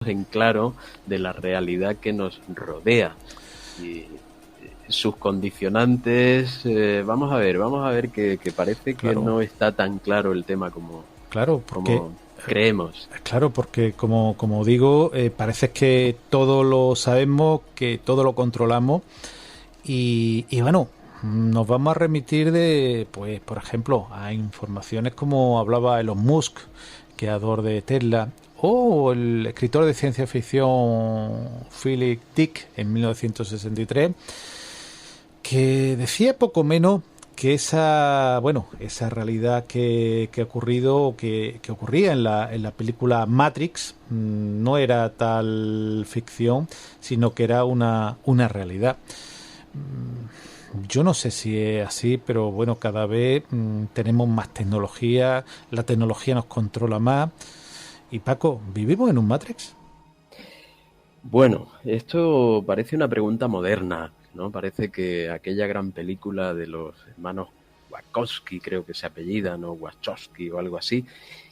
en claro de la realidad que nos rodea y sus condicionantes. Vamos a ver que parece que Claro, no está tan claro el tema como, claro, porque como creemos. claro, porque como digo, parece que todo lo sabemos, que todo lo controlamos y bueno, nos vamos a remitir de, pues, por ejemplo, a informaciones como hablaba Elon Musk, creador de Tesla, o el escritor de ciencia ficción Philip Dick en 1963, que decía poco menos que esa realidad que ha ocurrido, que ocurría en la película Matrix, no era tal ficción, sino que era una realidad. Yo no sé si es así, pero bueno, cada vez tenemos más tecnología, la tecnología nos controla más. Y Paco, ¿vivimos en un Matrix? Bueno, esto parece una pregunta moderna, ¿no? Parece que aquella gran película de los hermanos Wachowski, creo que se apellidan, o Wachowski o algo así,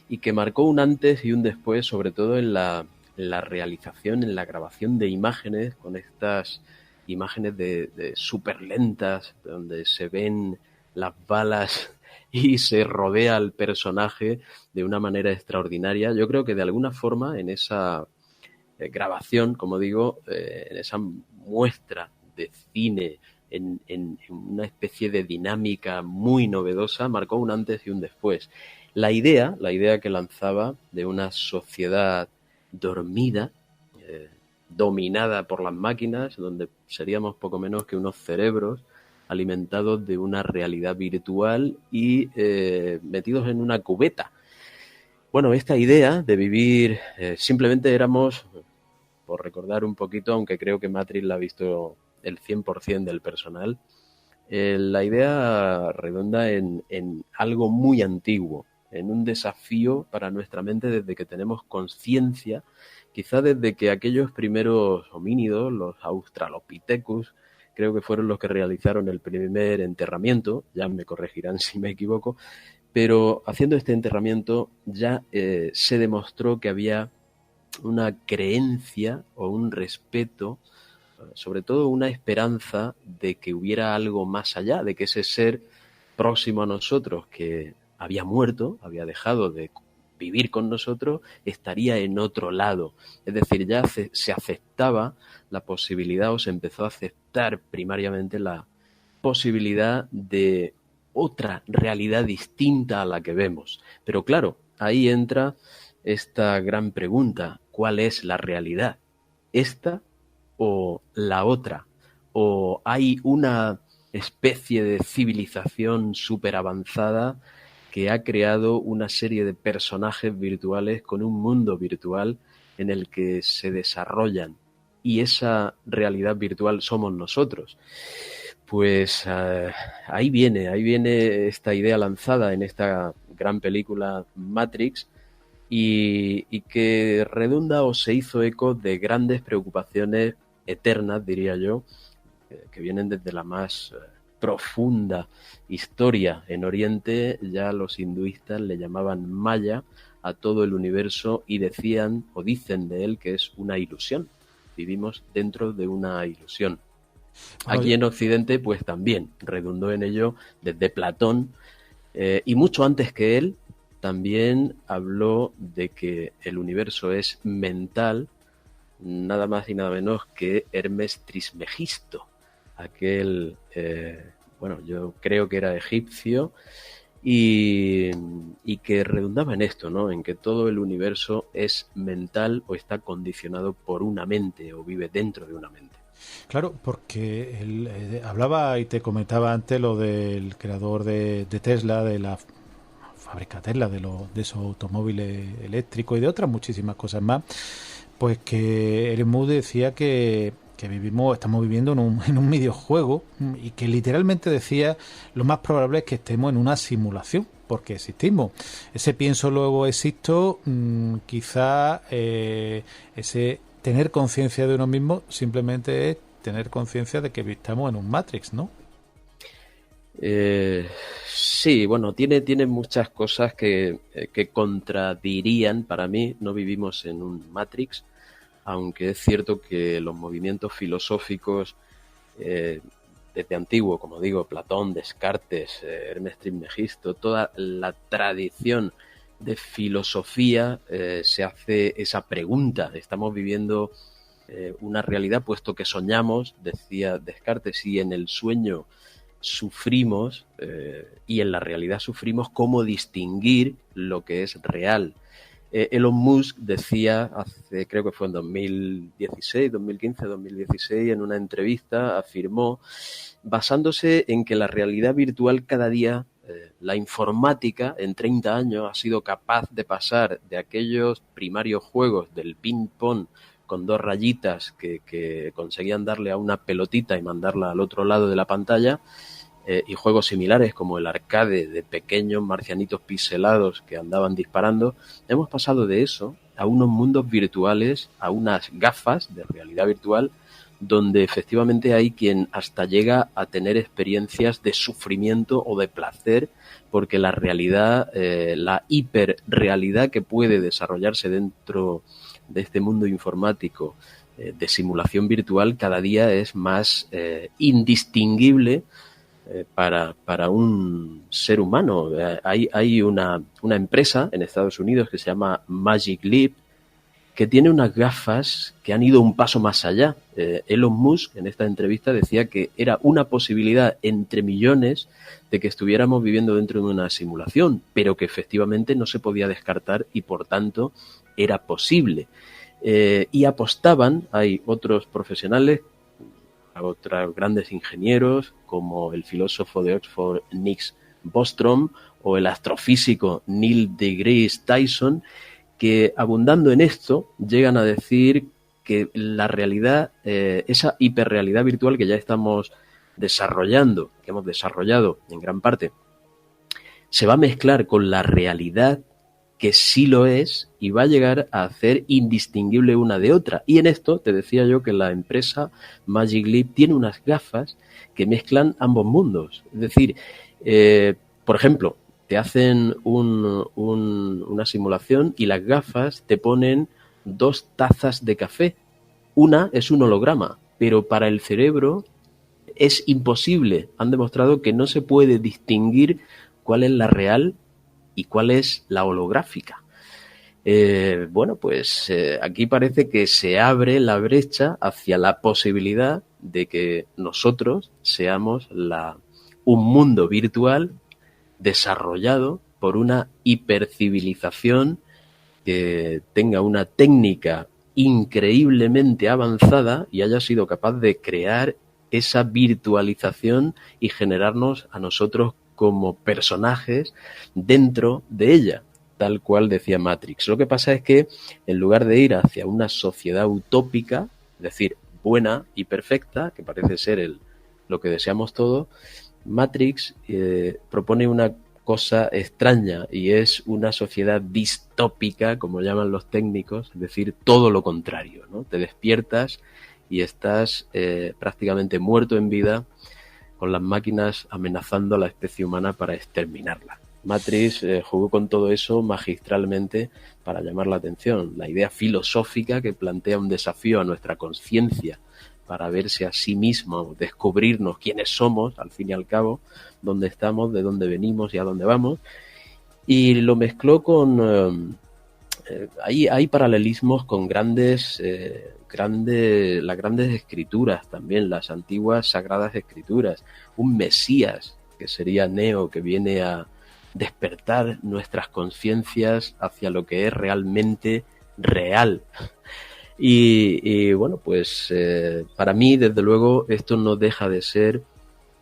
y que marcó un antes y un después, sobre todo en la realización, en la grabación de imágenes, con estas imágenes de súper lentas, donde se ven las balas y se rodea al personaje de una manera extraordinaria. Yo creo que de alguna forma en esa grabación, como digo, en esa muestra de cine, en una especie de dinámica muy novedosa, marcó un antes y un después. La idea que lanzaba de una sociedad dormida, eh, dominada por las máquinas, donde seríamos poco menos que unos cerebros alimentados de una realidad virtual y metidos en una cubeta. Bueno, esta idea de vivir, simplemente éramos, por recordar un poquito, aunque creo que Matrix la ha visto el 100% del personal, la idea redunda en algo muy antiguo, en un desafío para nuestra mente desde que tenemos conciencia, quizá desde que aquellos primeros homínidos, los Australopithecus, creo que fueron los que realizaron el primer enterramiento, ya me corregirán si me equivoco, pero haciendo este enterramiento ya se demostró que había una creencia o un respeto, sobre todo una esperanza de que hubiera algo más allá, de que ese ser próximo a nosotros que había muerto, había dejado de vivir con nosotros, estaría en otro lado. Es decir, ya se aceptaba la posibilidad o se empezó a aceptar primariamente la posibilidad de otra realidad distinta a la que vemos. Pero claro, ahí entra esta gran pregunta: ¿cuál es la realidad? ¿Esta o la otra? ¿O hay una especie de civilización súper avanzada que ha creado una serie de personajes virtuales con un mundo virtual en el que se desarrollan, y esa realidad virtual somos nosotros? Pues ahí viene esta idea lanzada en esta gran película Matrix, y que redunda o se hizo eco de grandes preocupaciones eternas, diría yo, que vienen desde la más profunda historia. En Oriente ya los hinduistas le llamaban Maya a todo el universo y decían o dicen de él que es una ilusión. Vivimos dentro de una ilusión. Bueno, Aquí en Occidente, pues también redundó en ello desde Platón, y mucho antes que él, también habló de que el universo es mental, nada más y nada menos que Hermes Trismegisto, aquel, bueno, yo creo que era egipcio, y, y que redundaba en esto, ¿no? En que todo el universo es mental o está condicionado por una mente o vive dentro de una mente. claro, porque él, hablaba y te comentaba antes lo del creador de Tesla, de la fábrica Tesla, de esos automóviles eléctricos y de otras muchísimas cosas más, pues que Elon Musk decía que estamos viviendo en un videojuego y que literalmente decía lo más probable es que estemos en una simulación porque existimos. Ese pienso luego existo, quizá ese tener conciencia de uno mismo simplemente es tener conciencia de que estamos en un Matrix, ¿no? Eh, sí, bueno, tiene muchas cosas que contradirían. Para mí no vivimos en un Matrix, aunque es cierto que los movimientos filosóficos desde antiguo, como digo, Platón, Descartes, Hermes Trismegisto, toda la tradición de filosofía se hace esa pregunta. Estamos viviendo una realidad, puesto que soñamos, decía Descartes, y en el sueño sufrimos y en la realidad sufrimos, ¿cómo distinguir lo que es real? Elon Musk decía, creo que fue en 2016, 2015, 2016, en una entrevista, afirmó, basándose en que la realidad virtual cada día, la informática en 30 años ha sido capaz de pasar de aquellos primarios juegos del ping-pong con 2 rayitas que conseguían darle a una pelotita y mandarla al otro lado de la pantalla, y juegos similares como el arcade de pequeños marcianitos pixelados que andaban disparando. Hemos pasado de eso a unos mundos virtuales, a unas gafas de realidad virtual, donde efectivamente hay quien hasta llega a tener experiencias de sufrimiento o de placer, porque la realidad, la hiperrealidad que puede desarrollarse dentro de este mundo informático de simulación virtual cada día es más indistinguible para un ser humano. Hay una empresa en Estados Unidos que se llama Magic Leap, que tiene unas gafas que han ido un paso más allá. Elon Musk en esta entrevista decía que era una posibilidad entre millones de que estuviéramos viviendo dentro de una simulación, pero que efectivamente no se podía descartar y por tanto era posible. Y apostaban, hay otros profesionales, otros grandes ingenieros como el filósofo de Oxford Nick Bostrom o el astrofísico Neil deGrasse Tyson, que abundando en esto llegan a decir que la realidad, esa hiperrealidad virtual que ya estamos desarrollando, que hemos desarrollado en gran parte, se va a mezclar con la realidad que sí lo es y va a llegar a hacer indistinguible una de otra. Y en esto te decía yo que la empresa Magic Leap tiene unas gafas que mezclan ambos mundos. Es decir, por ejemplo, te hacen una simulación y las gafas te ponen 2 tazas de café. Una es un holograma, pero para el cerebro es imposible. Han demostrado que no se puede distinguir cuál es la real y cuál es la holográfica. Bueno, pues aquí parece que se abre la brecha hacia la posibilidad de que nosotros seamos un mundo virtual desarrollado por una hipercivilización que tenga una técnica increíblemente avanzada y haya sido capaz de crear esa virtualización y generarnos a nosotros como personajes dentro de ella, tal cual decía Matrix. Lo que pasa es que en lugar de ir hacia una sociedad utópica, es decir, buena y perfecta, que parece ser lo que deseamos todos, Matrix propone una cosa extraña y es una sociedad distópica, como llaman los técnicos, es decir, todo lo contrario, ¿no? Te despiertas y estás prácticamente muerto en vida, con las máquinas amenazando a la especie humana para exterminarla. Matrix jugó con todo eso magistralmente para llamar la atención. La idea filosófica que plantea un desafío a nuestra conciencia para verse a sí mismo, descubrirnos quiénes somos, al fin y al cabo, dónde estamos, de dónde venimos y a dónde vamos. Y lo mezcló con... hay paralelismos con las grandes escrituras también, las antiguas sagradas escrituras. Un Mesías, que sería Neo, que viene a despertar nuestras conciencias hacia lo que es realmente real. Y bueno, pues para mí, desde luego, esto no deja de ser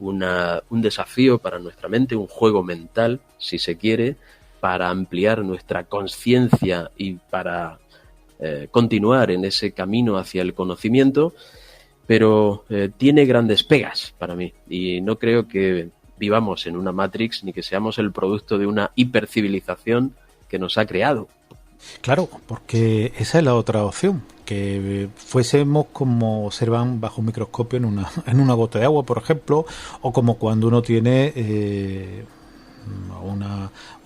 un desafío para nuestra mente, un juego mental, si se quiere, para ampliar nuestra conciencia y para continuar en ese camino hacia el conocimiento, pero tiene grandes pegas para mí y no creo que vivamos en una Matrix ni que seamos el producto de una hipercivilización que nos ha creado. Claro, porque esa es la otra opción, que fuésemos como observan bajo un microscopio en una gota de agua, por ejemplo, o como cuando uno tiene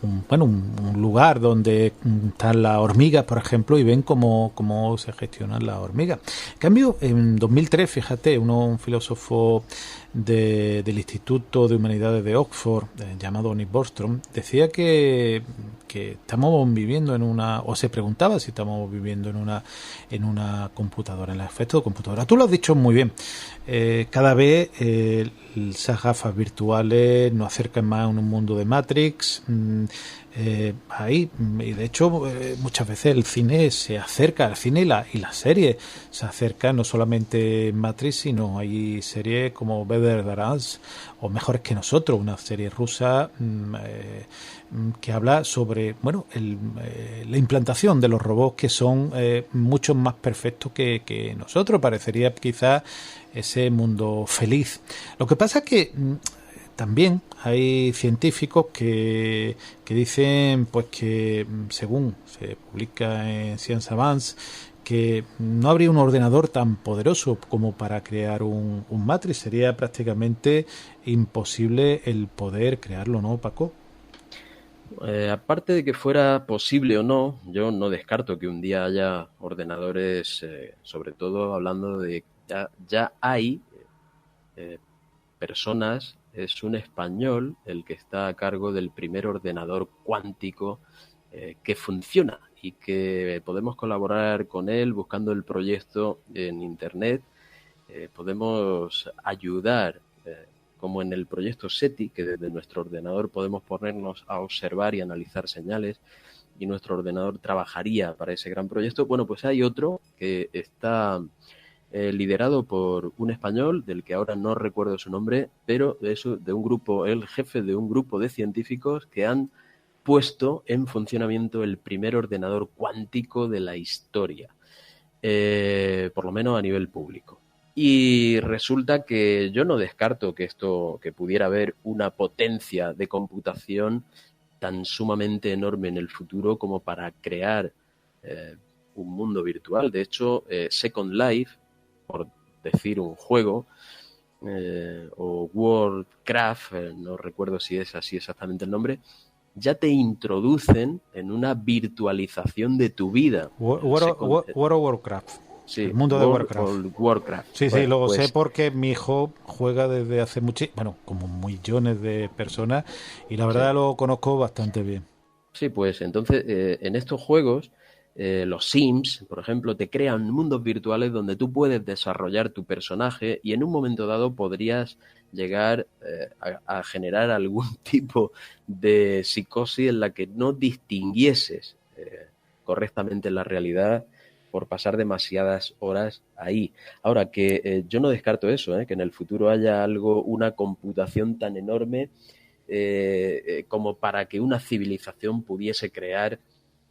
un lugar donde están las hormigas, por ejemplo, y ven cómo se gestionan las hormigas. En cambio, en 2003, fíjate, un filósofo del Instituto de Humanidades de Oxford, llamado Nick Bostrom, decía que estamos viviendo o se preguntaba si estamos viviendo en una computadora, en el efecto de computadora. Tú lo has dicho muy bien. Cada vez esas gafas virtuales nos acercan más a un mundo de Matrix. Y de hecho muchas veces el cine se acerca, el cine y la serie se acercan, no solamente Matrix, sino hay series como Better Than Us o Mejores que Nosotros, una serie rusa que habla sobre la implantación de los robots, que son mucho más perfectos que nosotros. Parecería quizás ese mundo feliz. Lo que pasa es que también hay científicos que dicen pues que, según se publica en Science Advance, que no habría un ordenador tan poderoso como para crear un Matrix. Sería prácticamente imposible el poder crearlo, ¿no, Paco? Aparte de que fuera posible o no, yo no descarto que un día haya ordenadores, sobre todo hablando de ya hay personas. Es un español el que está a cargo del primer ordenador cuántico que funciona, y que podemos colaborar con él buscando el proyecto en internet. Podemos ayudar, como en el proyecto SETI, que desde nuestro ordenador podemos ponernos a observar y analizar señales, y nuestro ordenador trabajaría para ese gran proyecto. Bueno, pues hay otro que está liderado por un español, del que ahora no recuerdo su nombre, pero de un grupo, el jefe de un grupo de científicos que han puesto en funcionamiento el primer ordenador cuántico de la historia, por lo menos a nivel público. Y resulta que yo no descarto que pudiera haber una potencia de computación tan sumamente enorme en el futuro como para crear un mundo virtual. De hecho, Second Life, por decir un juego, o Worldcraft, no recuerdo si es así exactamente el nombre, ya te introducen en una virtualización de tu vida. World of Warcraft. Sí, el mundo de Warcraft. Warcraft. Sí, Bueno, lo pues sé porque mi hijo juega desde hace como millones de personas, y la verdad lo conozco bastante bien. Sí, pues entonces en estos juegos, los Sims, por ejemplo, te crean mundos virtuales donde tú puedes desarrollar tu personaje, y en un momento dado podrías llegar a generar algún tipo de psicosis en la que no distinguieses correctamente la realidad por pasar demasiadas horas ahí. Ahora, que yo no descarto eso, que en el futuro haya una computación tan enorme como para que una civilización pudiese crear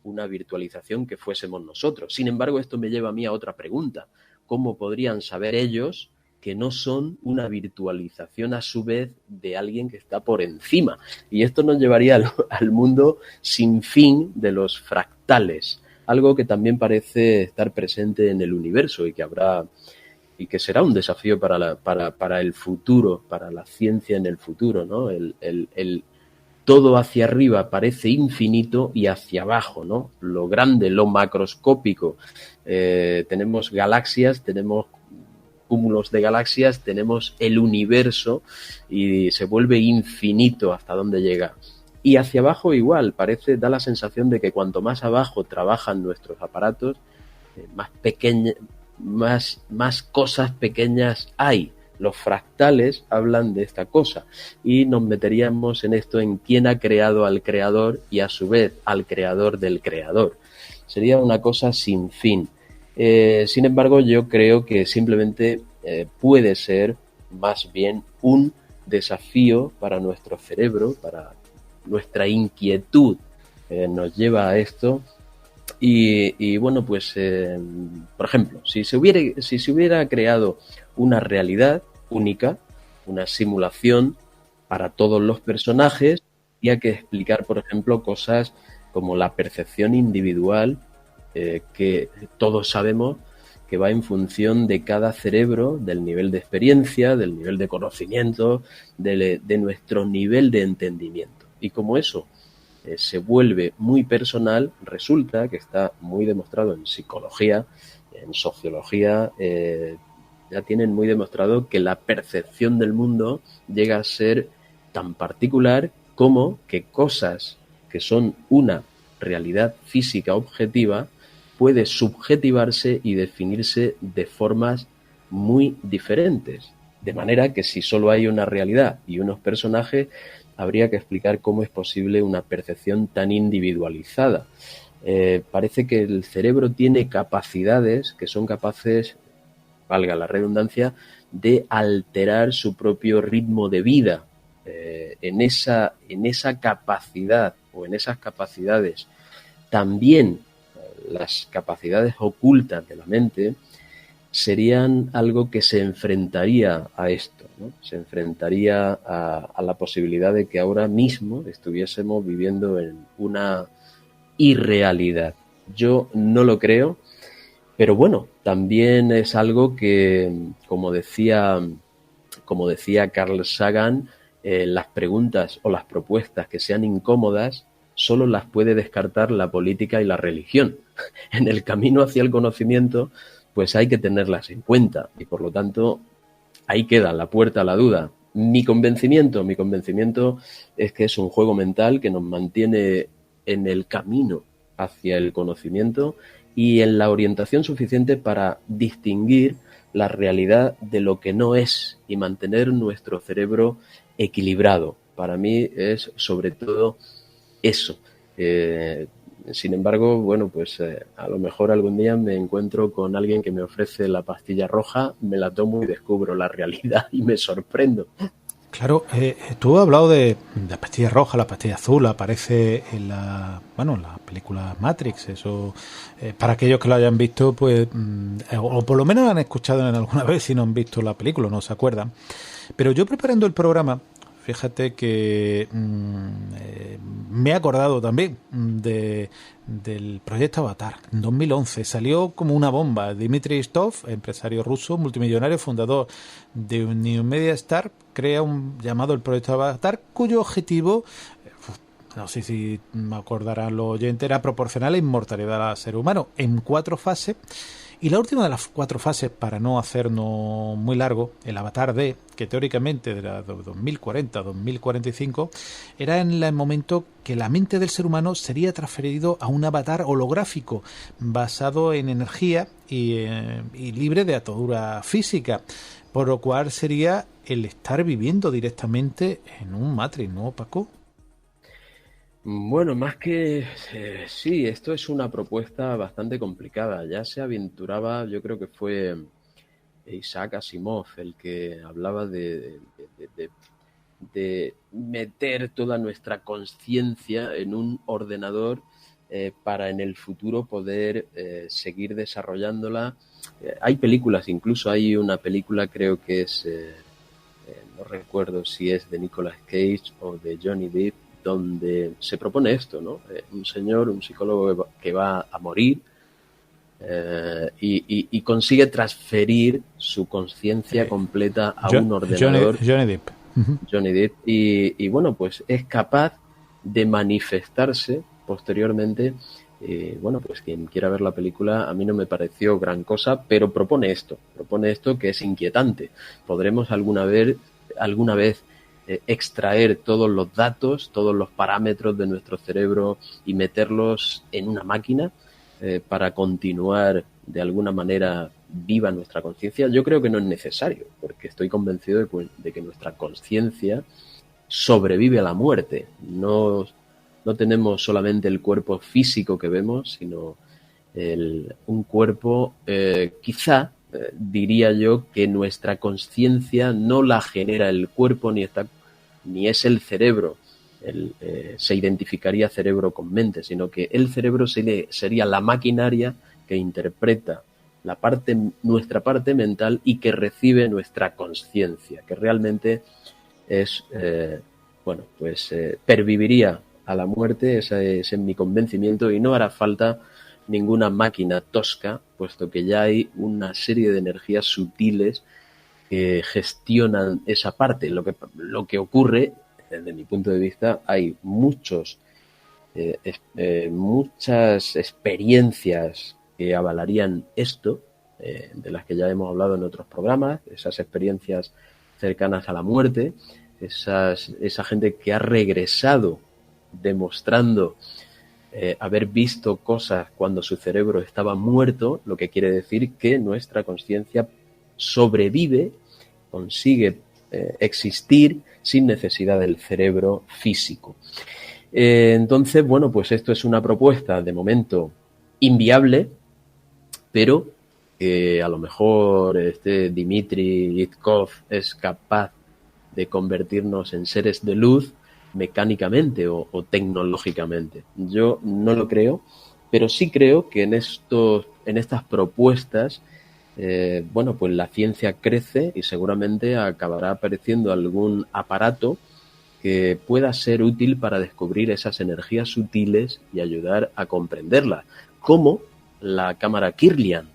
una virtualización que fuésemos nosotros. Sin embargo, esto me lleva a mí a otra pregunta. ¿Cómo podrían saber ellos que no son una virtualización a su vez de alguien que está por encima? Y esto nos llevaría al mundo sin fin de los fractales, algo que también parece estar presente en el universo y que será un desafío para el futuro, para la ciencia en el futuro, ¿no? El todo hacia arriba parece infinito y hacia abajo, ¿no? Lo grande, lo macroscópico. Tenemos galaxias, tenemos cúmulos de galaxias, tenemos el universo, y se vuelve infinito hasta donde llega. Y hacia abajo igual, da la sensación de que cuanto más abajo trabajan nuestros aparatos, más cosas pequeñas hay. Los fractales hablan de esta cosa, y nos meteríamos en esto, en quién ha creado al creador y a su vez al creador del creador. Sería una cosa sin fin. Sin embargo, yo creo que simplemente puede ser más bien un desafío para nuestro cerebro, para nuestra inquietud, nos lleva a esto. Y bueno, pues por ejemplo, si se hubiera creado una realidad única, una simulación para todos los personajes, habría que explicar, por ejemplo, cosas como la percepción individual, que todos sabemos que va en función de cada cerebro, del nivel de experiencia, del nivel de conocimiento, de nuestro nivel de entendimiento. Y como eso se vuelve muy personal, resulta que está muy demostrado en psicología, en sociología, ya tienen muy demostrado que la percepción del mundo llega a ser tan particular como que cosas que son una realidad física objetiva puede subjetivarse y definirse de formas muy diferentes. De manera que si solo hay una realidad y unos personajes, habría que explicar cómo es posible una percepción tan individualizada. Parece que el cerebro tiene capacidades que son capaces, valga la redundancia, de alterar su propio ritmo de vida. En esa capacidad o en esas capacidades, también las capacidades ocultas de la mente serían algo que se enfrentaría a esto, ¿no? Se enfrentaría a la posibilidad de que ahora mismo estuviésemos viviendo en una irrealidad. Yo no lo creo, pero bueno, también es algo que, como decía Carl Sagan, las preguntas o las propuestas que sean incómodas solo las puede descartar la política y la religión. En el camino hacia el conocimiento, pues hay que tenerlas en cuenta y por lo tanto ahí queda la puerta a la duda. Mi convencimiento es que es un juego mental que nos mantiene en el camino hacia el conocimiento y en la orientación suficiente para distinguir la realidad de lo que no es y mantener nuestro cerebro equilibrado. Para mí es sobre todo eso. Sin embargo, bueno, pues a lo mejor algún día me encuentro con alguien que me ofrece la pastilla roja, me la tomo y descubro la realidad y me sorprendo. Claro, tú has hablado de la pastilla roja, la pastilla azul, aparece en la película Matrix. Eso, para aquellos que lo hayan visto, pues, o por lo menos han escuchado en alguna vez si no han visto la película, no se acuerdan. Pero yo preparando el programa, fíjate que me he acordado también del proyecto Avatar. En 2011 salió como una bomba. Dmitry Stov, empresario ruso, multimillonario, fundador de New Media Star, crea un llamado el proyecto Avatar, cuyo objetivo, no sé si me acordarán los oyentes, era proporcionar la inmortalidad al ser humano en 4 fases. Y la última de las 4 fases, para no hacernos muy largo, el Avatar D, que teóricamente era de 2040 a 2045, era en el momento que la mente del ser humano sería transferido a un avatar holográfico basado en energía y libre de atadura física, por lo cual sería el estar viviendo directamente en un Matrix, ¿no, Paco? Bueno, más que sí, esto es una propuesta bastante complicada. Ya se aventuraba, yo creo que fue Isaac Asimov el que hablaba de de meter toda nuestra conciencia en un ordenador para en el futuro poder seguir desarrollándola. Hay películas, incluso hay una película, creo que es, no recuerdo si es de Nicolas Cage o de Johnny Depp, donde se propone esto, ¿no? Un señor, un psicólogo que va a morir y consigue transferir su conciencia completa a un ordenador. Johnny Depp. Johnny Depp. Y bueno, pues es capaz de manifestarse posteriormente. Bueno, pues quien quiera ver la película, a mí no me pareció gran cosa, pero propone esto que es inquietante. Podremos alguna vez extraer todos los datos, todos los parámetros de nuestro cerebro y meterlos en una máquina para continuar de alguna manera viva nuestra conciencia. Yo creo que no es necesario, porque estoy convencido de que nuestra conciencia sobrevive a la muerte. No tenemos solamente el cuerpo físico que vemos, sino un cuerpo, quizá diría yo que nuestra conciencia no la genera el cuerpo ni es el cerebro. Se identificaría cerebro con mente, sino que el cerebro sería la maquinaria que interpreta nuestra parte mental y que recibe nuestra conciencia, que realmente es, perviviría a la muerte. Ese es mi convencimiento, y no hará falta ninguna máquina tosca, puesto que ya hay una serie de energías sutiles que gestionan esa parte. Lo que ocurre, desde mi punto de vista, hay muchos muchas experiencias que avalarían esto, de las que ya hemos hablado en otros programas, esas experiencias cercanas a la muerte, esa gente que ha regresado demostrando haber visto cosas cuando su cerebro estaba muerto, lo que quiere decir que nuestra conciencia sobrevive, consigue existir sin necesidad del cerebro físico. Entonces, bueno, pues esto es una propuesta de momento inviable, pero a lo mejor este Dmitry Litkov es capaz de convertirnos en seres de luz mecánicamente o tecnológicamente. Yo no lo creo, pero sí creo que en estas propuestas, bueno, pues la ciencia crece y seguramente acabará apareciendo algún aparato que pueda ser útil para descubrir esas energías sutiles y ayudar a comprenderlas, como la cámara Kirlian,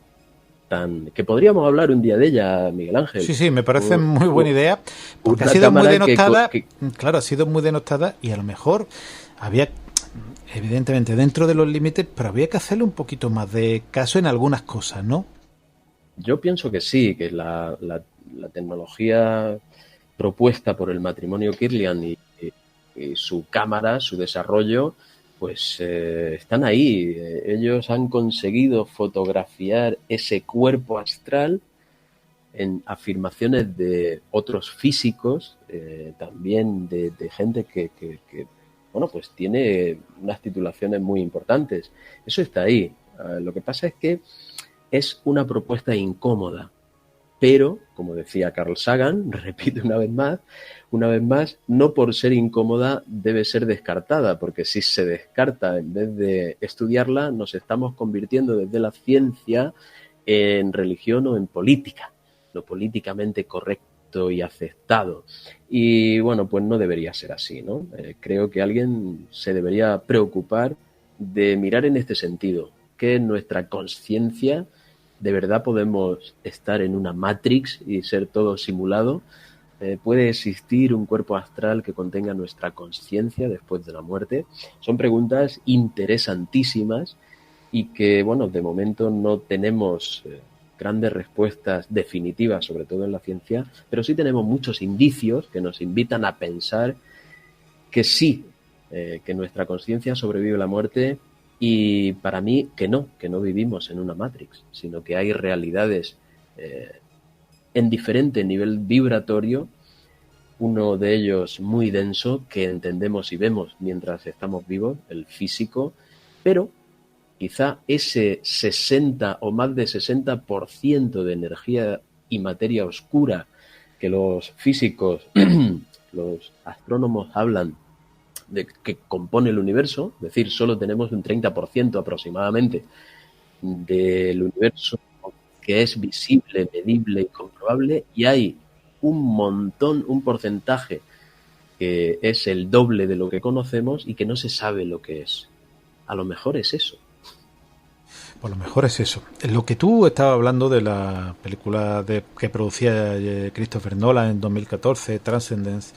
que podríamos hablar un día de ella, Miguel Ángel. Sí, me parece muy buena idea, porque ha sido muy denostada, claro, ha sido muy denostada y a lo mejor había, evidentemente, dentro de los límites, pero había que hacerle un poquito más de caso en algunas cosas, ¿no? Yo pienso que sí, que la tecnología propuesta por el matrimonio Kirlian y su cámara, su desarrollo, pues están ahí. Ellos han conseguido fotografiar ese cuerpo astral en afirmaciones de otros físicos, también de gente que, bueno, pues tiene unas titulaciones muy importantes. Eso está ahí. Lo que pasa es que es una propuesta incómoda, pero, como decía Carl Sagan, repito una vez más, no por ser incómoda debe ser descartada, porque si se descarta en vez de estudiarla, nos estamos convirtiendo desde la ciencia en religión o en política, lo políticamente correcto y aceptado. Y bueno, pues no debería ser así, ¿no? Creo que alguien se debería preocupar de mirar en este sentido, que nuestra conciencia, ¿de verdad podemos estar en una Matrix y ser todo simulado? ¿Puede existir un cuerpo astral que contenga nuestra conciencia después de la muerte? Son preguntas interesantísimas y que, bueno, de momento no tenemos grandes respuestas definitivas, sobre todo en la ciencia, pero sí tenemos muchos indicios que nos invitan a pensar que sí, que nuestra conciencia sobrevive a la muerte. Y para mí que no vivimos en una Matrix, sino que hay realidades en diferente nivel vibratorio, uno de ellos muy denso que entendemos y vemos mientras estamos vivos, el físico, pero quizá ese 60 o más de 60% de energía y materia oscura que los físicos, los astrónomos hablan de que compone el universo, es decir, solo tenemos un 30% aproximadamente del universo que es visible, medible y comprobable, y hay un montón, un porcentaje que es el doble de lo que conocemos y que no se sabe lo que es. A lo mejor es eso. Pues lo mejor es eso. Lo que tú estabas hablando de la película que producía Christopher Nolan en 2014, Transcendence,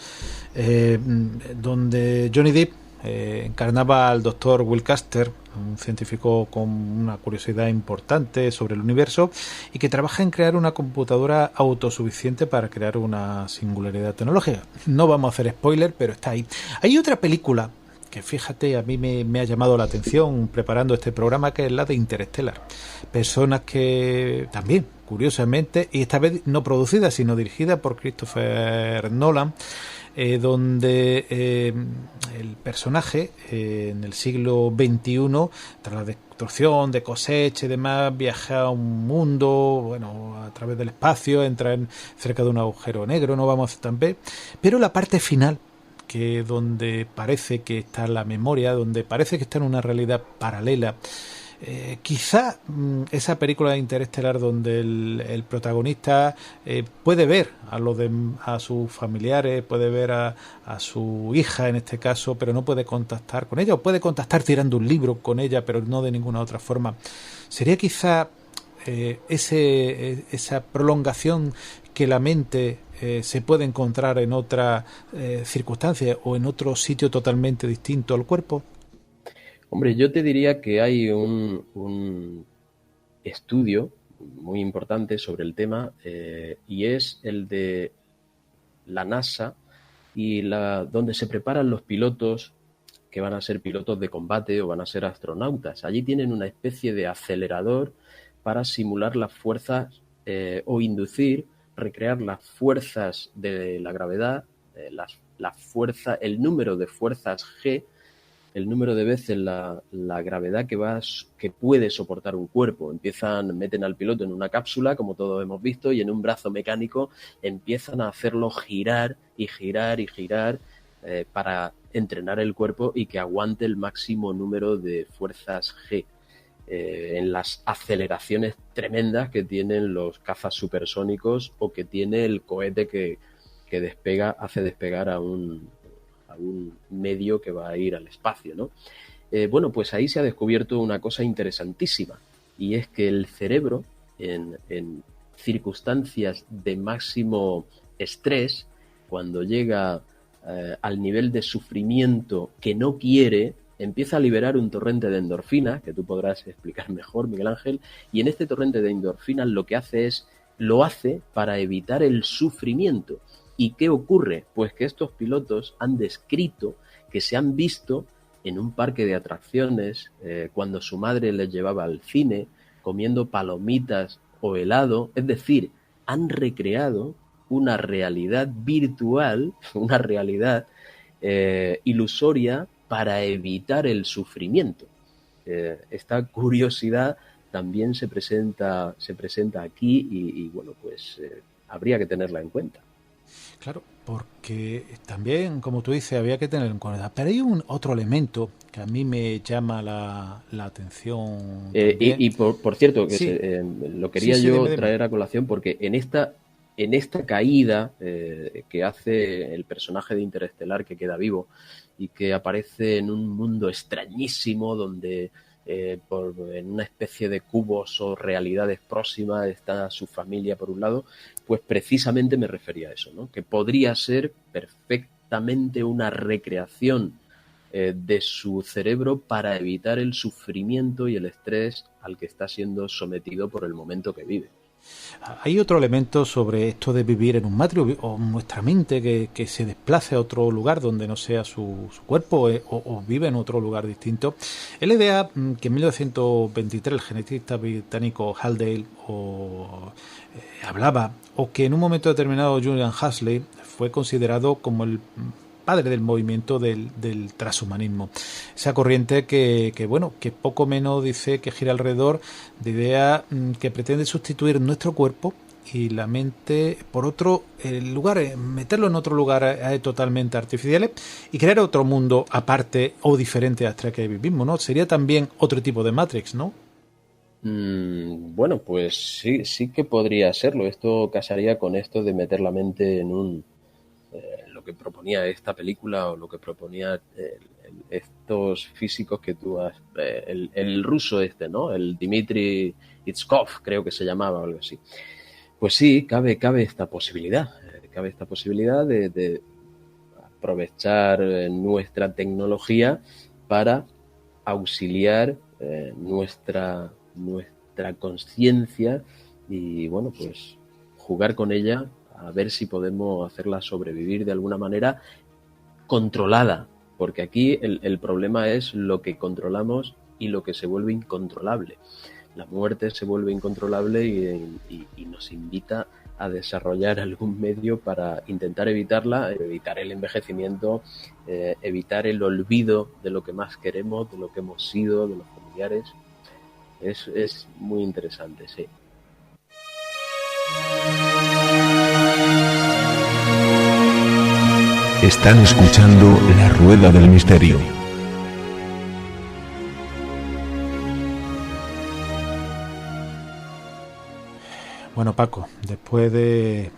donde Johnny Depp encarnaba al doctor Will Caster, un científico con una curiosidad importante sobre el universo y que trabaja en crear una computadora autosuficiente para crear una singularidad tecnológica. No vamos a hacer spoiler, pero está ahí. Hay otra película que, fíjate, a mí me ha llamado la atención preparando este programa, que es la de Interstellar. Personas que también, curiosamente, y esta vez no producida, sino dirigida por Christopher Nolan, donde el personaje en el siglo XXI, tras la destrucción de cosecha y demás, viaja a un mundo, bueno, a través del espacio, entra cerca de un agujero negro, no vamos a hacer tan ver, pero la parte final, que donde parece que está la memoria, donde parece que está en una realidad paralela, quizá esa película de Interestelar donde el protagonista puede ver a sus familiares, puede ver a su hija en este caso, pero no puede contactar con ella, o puede contactar tirando un libro con ella, pero no de ninguna otra forma. Sería quizá esa prolongación que la mente se puede encontrar en otra circunstancia o en otro sitio totalmente distinto al cuerpo. Hombre, yo te diría que hay un estudio muy importante sobre el tema, y es el de la NASA y donde se preparan los pilotos que van a ser pilotos de combate o van a ser astronautas. Allí tienen una especie de acelerador para simular las fuerzas, o inducir, recrear las fuerzas de la gravedad, el número de fuerzas G, el número de veces la gravedad que puede soportar un cuerpo. Meten al piloto en una cápsula, como todos hemos visto, y en un brazo mecánico empiezan a hacerlo girar y girar y girar, para entrenar el cuerpo y que aguante el máximo número de fuerzas G, en las aceleraciones tremendas que tienen los cazas supersónicos o que tiene el cohete que hace despegar a un medio que va a ir al espacio, ¿no? Bueno, pues ahí se ha descubierto una cosa interesantísima, y es que el cerebro, en circunstancias de máximo estrés, cuando llega al nivel de sufrimiento que no quiere, empieza a liberar un torrente de endorfinas, que tú podrás explicar mejor, Miguel Ángel, y en este torrente de endorfinas lo hace para evitar el sufrimiento. ¿Y qué ocurre? Pues que estos pilotos han descrito que se han visto en un parque de atracciones, cuando su madre les llevaba al cine, comiendo palomitas o helado, es decir, han recreado una realidad virtual, una realidad ilusoria, para evitar el sufrimiento. Esta curiosidad también se presenta aquí y bueno, pues habría que tenerla en cuenta. Claro, porque también, como tú dices, había que tener en cuenta. Pero hay otro elemento que a mí me llama la atención también. Y por cierto, Sí, lo quería sí, yo dime. traer a colación porque en esta caída que hace el personaje de Interestelar, que queda vivo y que aparece en un mundo extrañísimo donde en una especie de cubos o realidades próximas está su familia por un lado, pues precisamente me refería a eso, ¿no? Que podría ser perfectamente una recreación de su cerebro para evitar el sufrimiento y el estrés al que está siendo sometido por el momento que vive. Hay otro elemento sobre esto de vivir en un Matrix o nuestra mente que se desplace a otro lugar donde no sea su cuerpo, o vive en otro lugar distinto. Es la idea que en 1923 el geneticista británico Haldane hablaba, o que en un momento determinado Julian Huxley fue considerado como el padre del movimiento del transhumanismo. Esa corriente que poco menos dice que gira alrededor de idea que pretende sustituir nuestro cuerpo y la mente por otro lugar, meterlo en otro lugar totalmente artificiales y crear otro mundo aparte o diferente hasta que vivimos, ¿no? Sería también otro tipo de Matrix, ¿no? Bueno, pues sí que podría serlo. Esto casaría con esto de meter la mente en lo que proponía esta película o lo que proponía estos físicos que tú has... el ruso ¿no? El Dmitry Itskov, creo que se llamaba o algo así. Pues sí, cabe esta posibilidad. Cabe esta posibilidad de aprovechar nuestra tecnología para auxiliar nuestra conciencia y, bueno, pues jugar con ella a ver si podemos hacerla sobrevivir de alguna manera controlada, porque aquí el problema es lo que controlamos y lo que se vuelve incontrolable. La muerte se vuelve incontrolable y nos invita a desarrollar algún medio para intentar evitarla, evitar el envejecimiento, evitar el olvido de lo que más queremos, de lo que hemos sido, de los familiares. Es muy interesante, sí. Están escuchando La Rueda del Misterio. Bueno, Paco, después de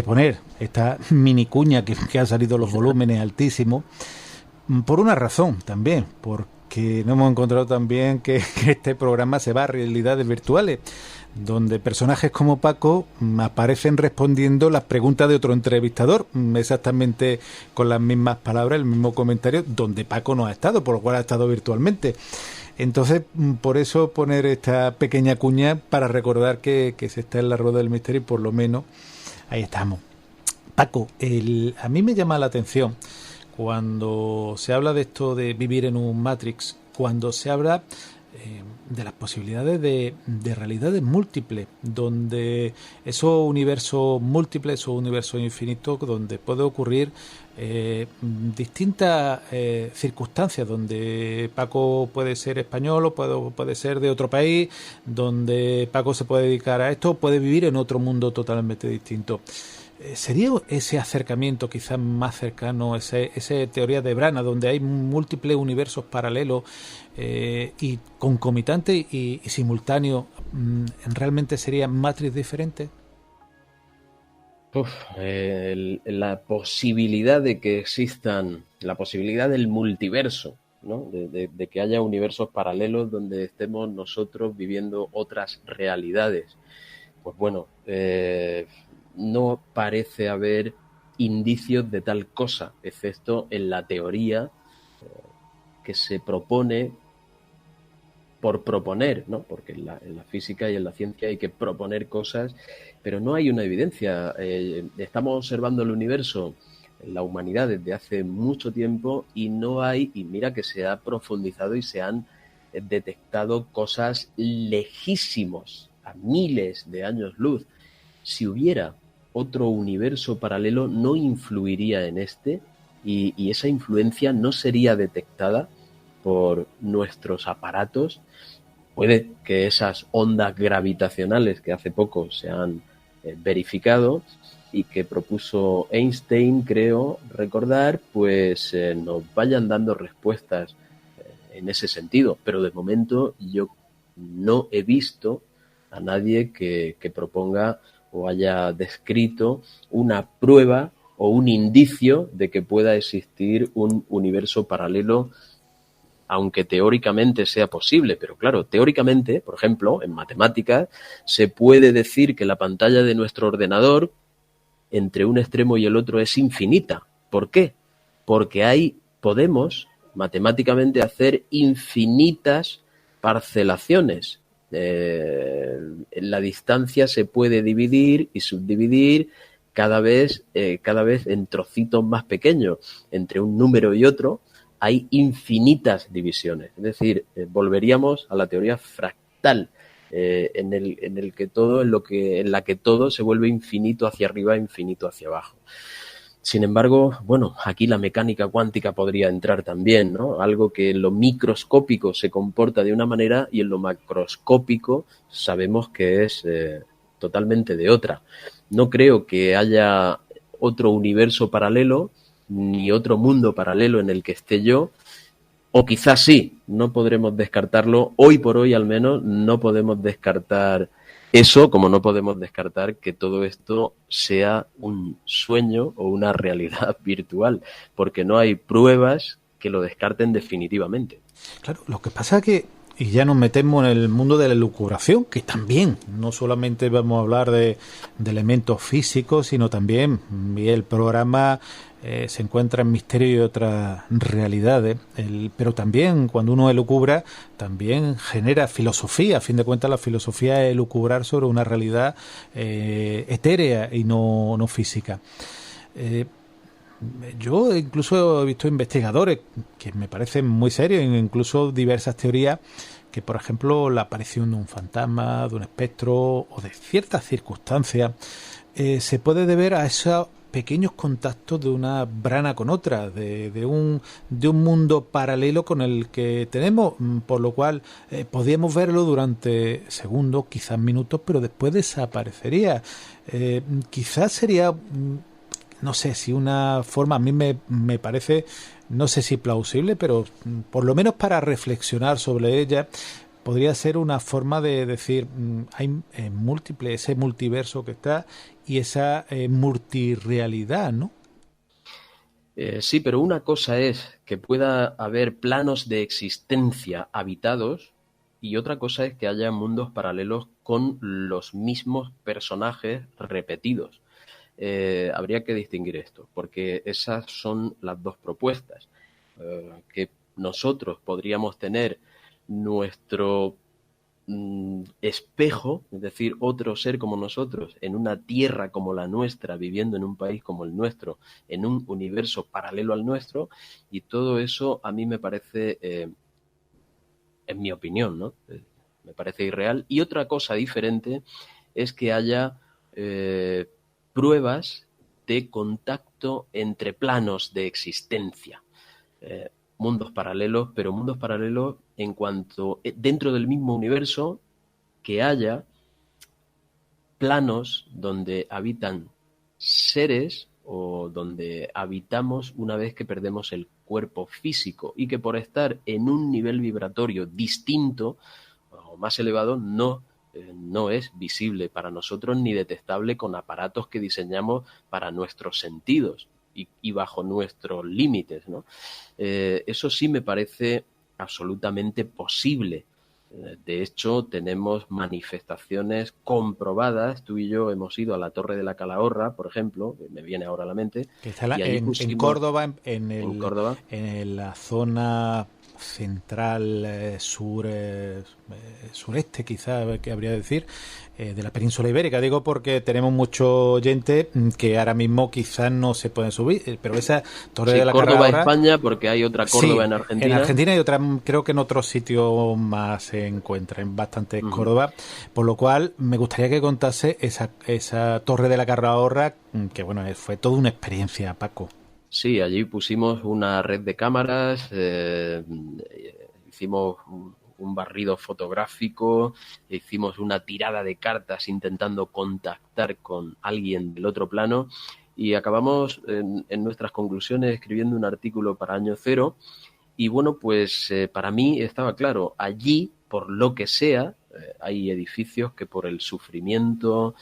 poner esta mini cuña que ha salido los volúmenes altísimos, por una razón también, porque no hemos encontrado también que este programa se va a realidades virtuales. donde personajes como Paco aparecen respondiendo las preguntas de otro entrevistador, exactamente con las mismas palabras, el mismo comentario, donde Paco no ha estado, por lo cual ha estado virtualmente. Entonces, por eso poner esta pequeña cuña para recordar que se está en la rueda del misterio y por lo menos ahí estamos. Paco, a mí me llama la atención cuando se habla de esto de vivir en un Matrix, cuando se habla de las posibilidades de realidades múltiples, donde esos universos múltiples, esos universos infinitos, donde puede ocurrir distintas circunstancias, donde Paco puede ser español o puede ser de otro país, donde Paco se puede dedicar a esto, puede vivir en otro mundo totalmente distinto. ¿Sería ese acercamiento quizás más cercano, esa teoría de Brana, donde hay múltiples universos paralelos y concomitantes y simultáneos, realmente sería Matrix diferente? La posibilidad de que existan, la posibilidad del multiverso, ¿no? De que haya universos paralelos donde estemos nosotros viviendo otras realidades. Pues bueno, no parece haber indicios de tal cosa, excepto en la teoría que se propone por proponer, ¿no? Porque en la física y en la ciencia hay que proponer cosas, pero no hay una evidencia. Estamos observando el universo, la humanidad, desde hace mucho tiempo y no hay, y mira que se ha profundizado y se han detectado cosas lejísimos, a miles de años luz. Si hubiera otro universo paralelo, no influiría en este y esa influencia no sería detectada por nuestros aparatos. Puede que esas ondas gravitacionales que hace poco se han verificado y que propuso Einstein, creo recordar, pues nos vayan dando respuestas en ese sentido. Pero de momento yo no he visto a nadie que proponga o haya descrito una prueba o un indicio de que pueda existir un universo paralelo, aunque teóricamente sea posible. Pero claro, teóricamente, por ejemplo, en matemáticas, se puede decir que la pantalla de nuestro ordenador, entre un extremo y el otro, es infinita. ¿Por qué? Porque podemos matemáticamente hacer infinitas parcelaciones. La distancia se puede dividir y subdividir cada vez en trocitos más pequeños. Entre un número y otro hay infinitas divisiones. Es decir, volveríamos a la teoría fractal, en la que todo se vuelve infinito hacia arriba, infinito hacia abajo. Sin embargo, bueno, aquí la mecánica cuántica podría entrar también, ¿no? Algo que en lo microscópico se comporta de una manera y en lo macroscópico sabemos que es totalmente de otra. No creo que haya otro universo paralelo ni otro mundo paralelo en el que esté yo, o quizás sí, no podremos descartarlo. Hoy por hoy, al menos, no podemos descartar eso, como no podemos descartar que todo esto sea un sueño o una realidad virtual, porque no hay pruebas que lo descarten definitivamente. Claro, lo que pasa es que, y ya nos metemos en el mundo de la elucubración, que también, no solamente vamos a hablar de elementos físicos, sino también, y el programa se encuentra en misterio y otras realidades, pero también cuando uno elucubra, también genera filosofía. A fin de cuentas, la filosofía es elucubrar sobre una realidad etérea y no física. Yo incluso he visto investigadores que me parecen muy serios, incluso diversas teorías, que por ejemplo la aparición de un fantasma, de un espectro o de ciertas circunstancias se puede deber a esos pequeños contactos de una brana con otra, de un mundo paralelo con el que tenemos, por lo cual podríamos verlo durante segundos, quizás minutos, pero después desaparecería. Quizás sería, no sé si una forma, a mí me parece, no sé si plausible, pero por lo menos para reflexionar sobre ella, podría ser una forma de decir, hay múltiple, ese multiverso que está y esa multirrealidad, ¿no? Sí, pero una cosa es que pueda haber planos de existencia habitados y otra cosa es que haya mundos paralelos con los mismos personajes repetidos. Habría que distinguir esto, porque esas son las dos propuestas. Que nosotros podríamos tener nuestro espejo, es decir, otro ser como nosotros, en una tierra como la nuestra, viviendo en un país como el nuestro, en un universo paralelo al nuestro, y todo eso a mí me parece, en mi opinión, ¿no? Me parece irreal. Y otra cosa diferente es que haya pruebas de contacto entre planos de existencia. Mundos paralelos, pero mundos paralelos en cuanto dentro del mismo universo que haya planos donde habitan seres o donde habitamos una vez que perdemos el cuerpo físico y que por estar en un nivel vibratorio distinto o más elevado no es visible para nosotros ni detectable con aparatos que diseñamos para nuestros sentidos y bajo nuestros límites, ¿no? Eso sí me parece absolutamente posible. De hecho, tenemos manifestaciones comprobadas. Tú y yo hemos ido a la Torre de la Calahorra, por ejemplo, que me viene ahora a la mente. Que está y allí en Córdoba, en Córdoba, en la zona central sureste, quizá que habría de decir, de la península ibérica. Digo porque tenemos muchos oyentes que ahora mismo quizás no se pueden subir, pero esa Torre de la Córdoba, Calahorra, España, porque hay otra Córdoba sí, en Argentina. En Argentina y otra, creo que en otros sitios más se encuentra, en bastantes Córdoba, por lo cual me gustaría que contase esa Torre de la Calahorra, que bueno, fue toda una experiencia, Paco. Sí, allí pusimos una red de cámaras, hicimos un barrido fotográfico, hicimos una tirada de cartas intentando contactar con alguien del otro plano y acabamos en nuestras conclusiones escribiendo un artículo para Año Cero y bueno, pues para mí estaba claro, allí, por lo que sea, hay edificios que por el sufrimiento,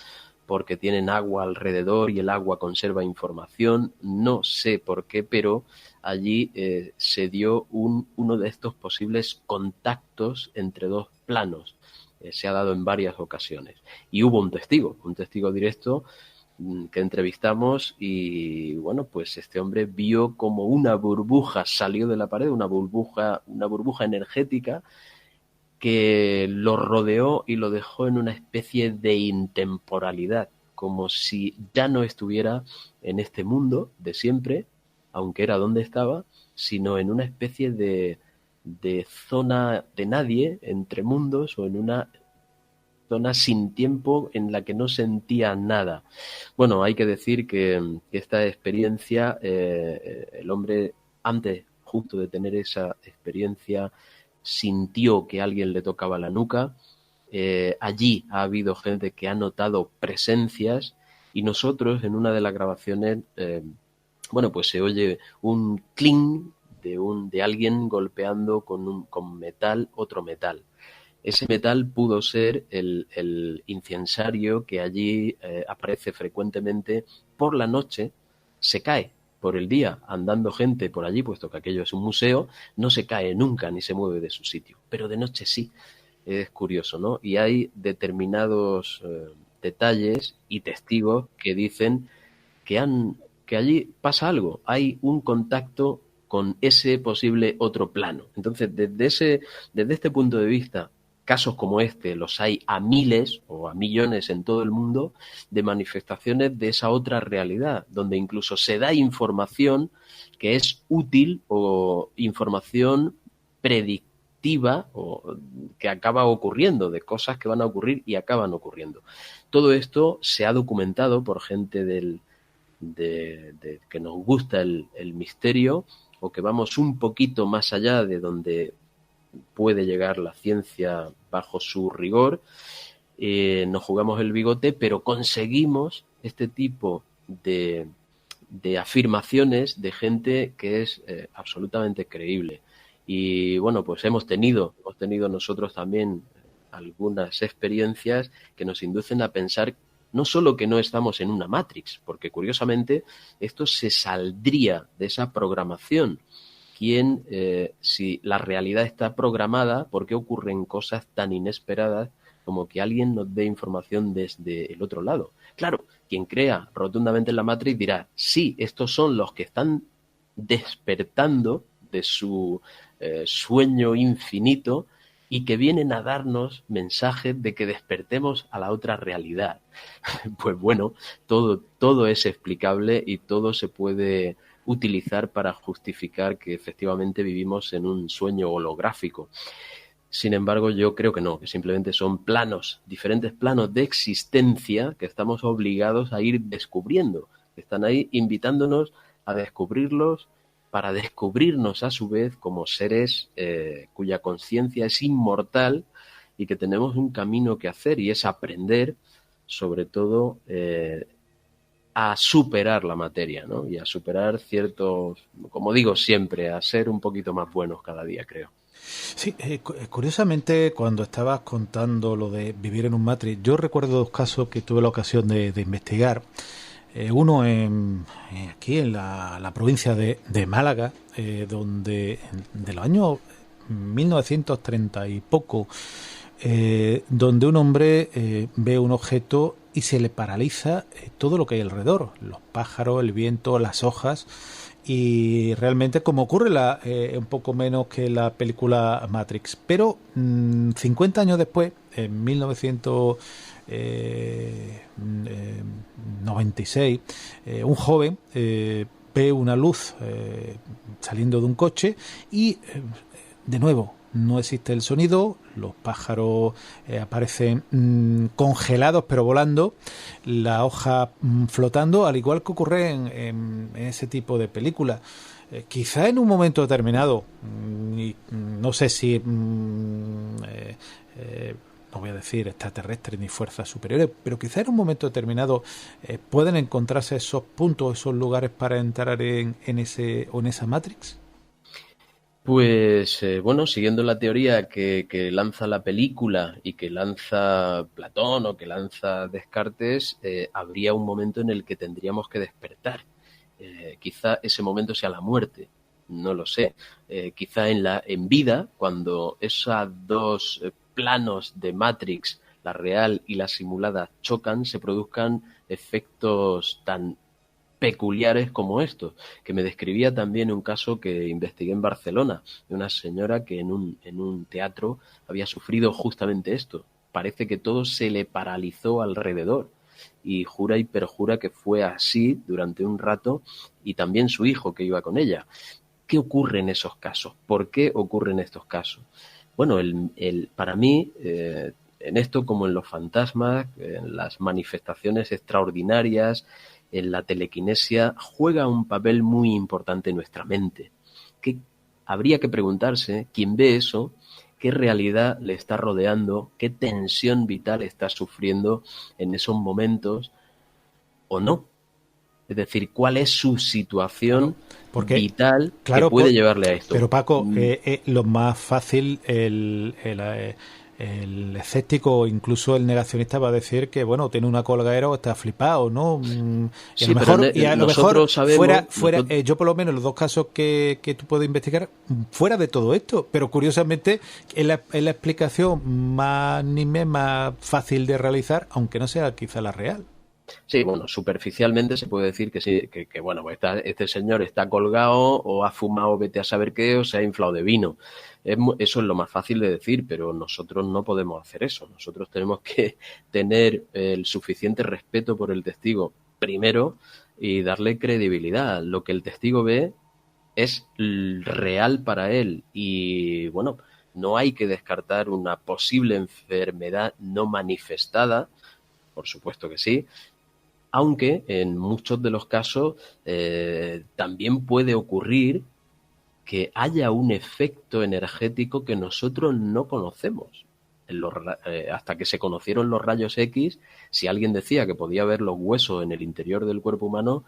porque tienen agua alrededor y el agua conserva información, no sé por qué, pero allí se dio uno de estos posibles contactos entre dos planos. Se ha dado en varias ocasiones. Y hubo un testigo directo que entrevistamos y bueno, pues este hombre vio como una burbuja salió de la pared, una burbuja energética que lo rodeó y lo dejó en una especie de intemporalidad, como si ya no estuviera en este mundo de siempre, aunque era donde estaba, sino en una especie de zona de nadie, entre mundos, o en una zona sin tiempo en la que no sentía nada. Bueno, hay que decir que esta experiencia, el hombre, antes justo de tener esa experiencia, sintió que alguien le tocaba la nuca. Allí ha habido gente que ha notado presencias y nosotros en una de las grabaciones, bueno, pues se oye un cling de alguien golpeando con metal otro metal. Ese metal pudo ser el incensario que allí aparece frecuentemente por la noche, se cae. Por el día, andando gente por allí, puesto que aquello es un museo, no se cae nunca ni se mueve de su sitio. Pero de noche sí. Es curioso, ¿no? Y hay determinados detalles y testigos que dicen que allí pasa algo. Hay un contacto con ese posible otro plano. Entonces, desde este punto de vista, casos como este los hay a miles o a millones en todo el mundo de manifestaciones de esa otra realidad, donde incluso se da información que es útil o información predictiva o que acaba ocurriendo, de cosas que van a ocurrir y acaban ocurriendo. Todo esto se ha documentado por gente que nos gusta el misterio o que vamos un poquito más allá de donde puede llegar la ciencia bajo su rigor, nos jugamos el bigote, pero conseguimos este tipo de afirmaciones de gente que es absolutamente creíble. Y bueno, pues hemos tenido nosotros también algunas experiencias que nos inducen a pensar no solo que no estamos en una Matrix, porque curiosamente esto se saldría de esa programación, si la realidad está programada, ¿por qué ocurren cosas tan inesperadas como que alguien nos dé información desde el otro lado? Claro, quien crea rotundamente en la Matrix dirá, sí, estos son los que están despertando de su sueño infinito y que vienen a darnos mensajes de que despertemos a la otra realidad. Pues bueno, todo es explicable y todo se puede utilizar para justificar que efectivamente vivimos en un sueño holográfico. Sin embargo, yo creo que no, que simplemente son diferentes planos de existencia que estamos obligados a ir descubriendo, que están ahí invitándonos a descubrirlos para descubrirnos a su vez como seres cuya conciencia es inmortal y que tenemos un camino que hacer y es aprender, sobre todo, a superar la materia, ¿no? Y a superar ciertos, como digo siempre, a ser un poquito más buenos cada día, creo. Sí, curiosamente, cuando estabas contando lo de vivir en un Matrix, yo recuerdo dos casos que tuve la ocasión de investigar. Uno aquí en la provincia de Málaga, donde de los años 1930 y poco, donde un hombre ve un objeto y se le paraliza todo lo que hay alrededor, los pájaros, el viento, las hojas, y realmente como ocurre un poco menos que la película Matrix. Pero 50 años después, en 1996, un joven ve una luz saliendo de un coche y de nuevo no existe el sonido, los pájaros aparecen congelados pero volando, la hoja flotando, al igual que ocurre en ese tipo de películas. Quizá en un momento determinado, no sé si no voy a decir extraterrestres ni fuerzas superiores, pero quizá en un momento determinado pueden encontrarse esos puntos, esos lugares para entrar en esa Matrix. Pues bueno, siguiendo la teoría que lanza la película y que lanza Platón o que lanza Descartes, habría un momento en el que tendríamos que despertar. Quizá ese momento sea la muerte, no lo sé. Quizá en vida, cuando esos dos planos de Matrix, la real y la simulada, chocan, se produzcan efectos tan peculiares como estos, que me describía también un caso que investigué en Barcelona, de una señora que en un teatro había sufrido justamente esto. Parece que todo se le paralizó alrededor y jura y perjura que fue así durante un rato, y también su hijo que iba con ella. ¿Qué ocurre en esos casos? ¿Por qué ocurren estos casos? Bueno, para mí, en esto como en los fantasmas, en las manifestaciones extraordinarias, en la telequinesia, juega un papel muy importante en nuestra mente. Que habría que preguntarse, ¿quién ve eso? ¿Qué realidad le está rodeando? ¿Qué tensión vital está sufriendo en esos momentos? ¿O no? Es decir, ¿cuál es su situación vital que puede llevarle a esto? Pero Paco, lo más fácil, el escéptico o incluso el negacionista va a decir que, bueno, tiene una colgadera o está flipado, ¿no? Y sí, a lo mejor sabemos, fuera yo por lo menos los dos casos que tú puedes investigar, fuera de todo esto, pero curiosamente es la explicación más fácil de realizar, aunque no sea quizá la real. Sí, bueno, superficialmente se puede decir que sí, que bueno, pues este señor está colgado o ha fumado vete a saber qué o se ha inflado de vino. Eso es lo más fácil de decir, pero nosotros no podemos hacer eso. Nosotros tenemos que tener el suficiente respeto por el testigo primero y darle credibilidad. Lo que el testigo ve es real para él y, bueno, no hay que descartar una posible enfermedad no manifestada, por supuesto que sí, aunque en muchos de los casos también puede ocurrir que haya un efecto energético que nosotros no conocemos. Hasta que se conocieron los rayos X, si alguien decía que podía ver los huesos en el interior del cuerpo humano,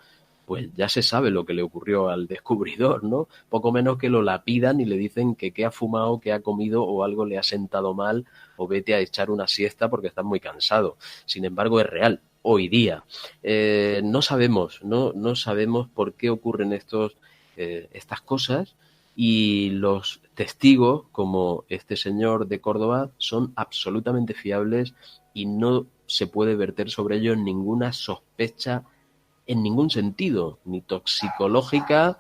pues ya se sabe lo que le ocurrió al descubridor, ¿no? Poco menos que lo lapidan y le dicen que qué ha fumado, qué ha comido o algo le ha sentado mal o vete a echar una siesta porque estás muy cansado. Sin embargo, es real. Hoy día no sabemos por qué ocurren estas cosas y los testigos, como este señor de Córdoba, son absolutamente fiables y no se puede verter sobre ellos ninguna sospecha en ningún sentido, ni toxicológica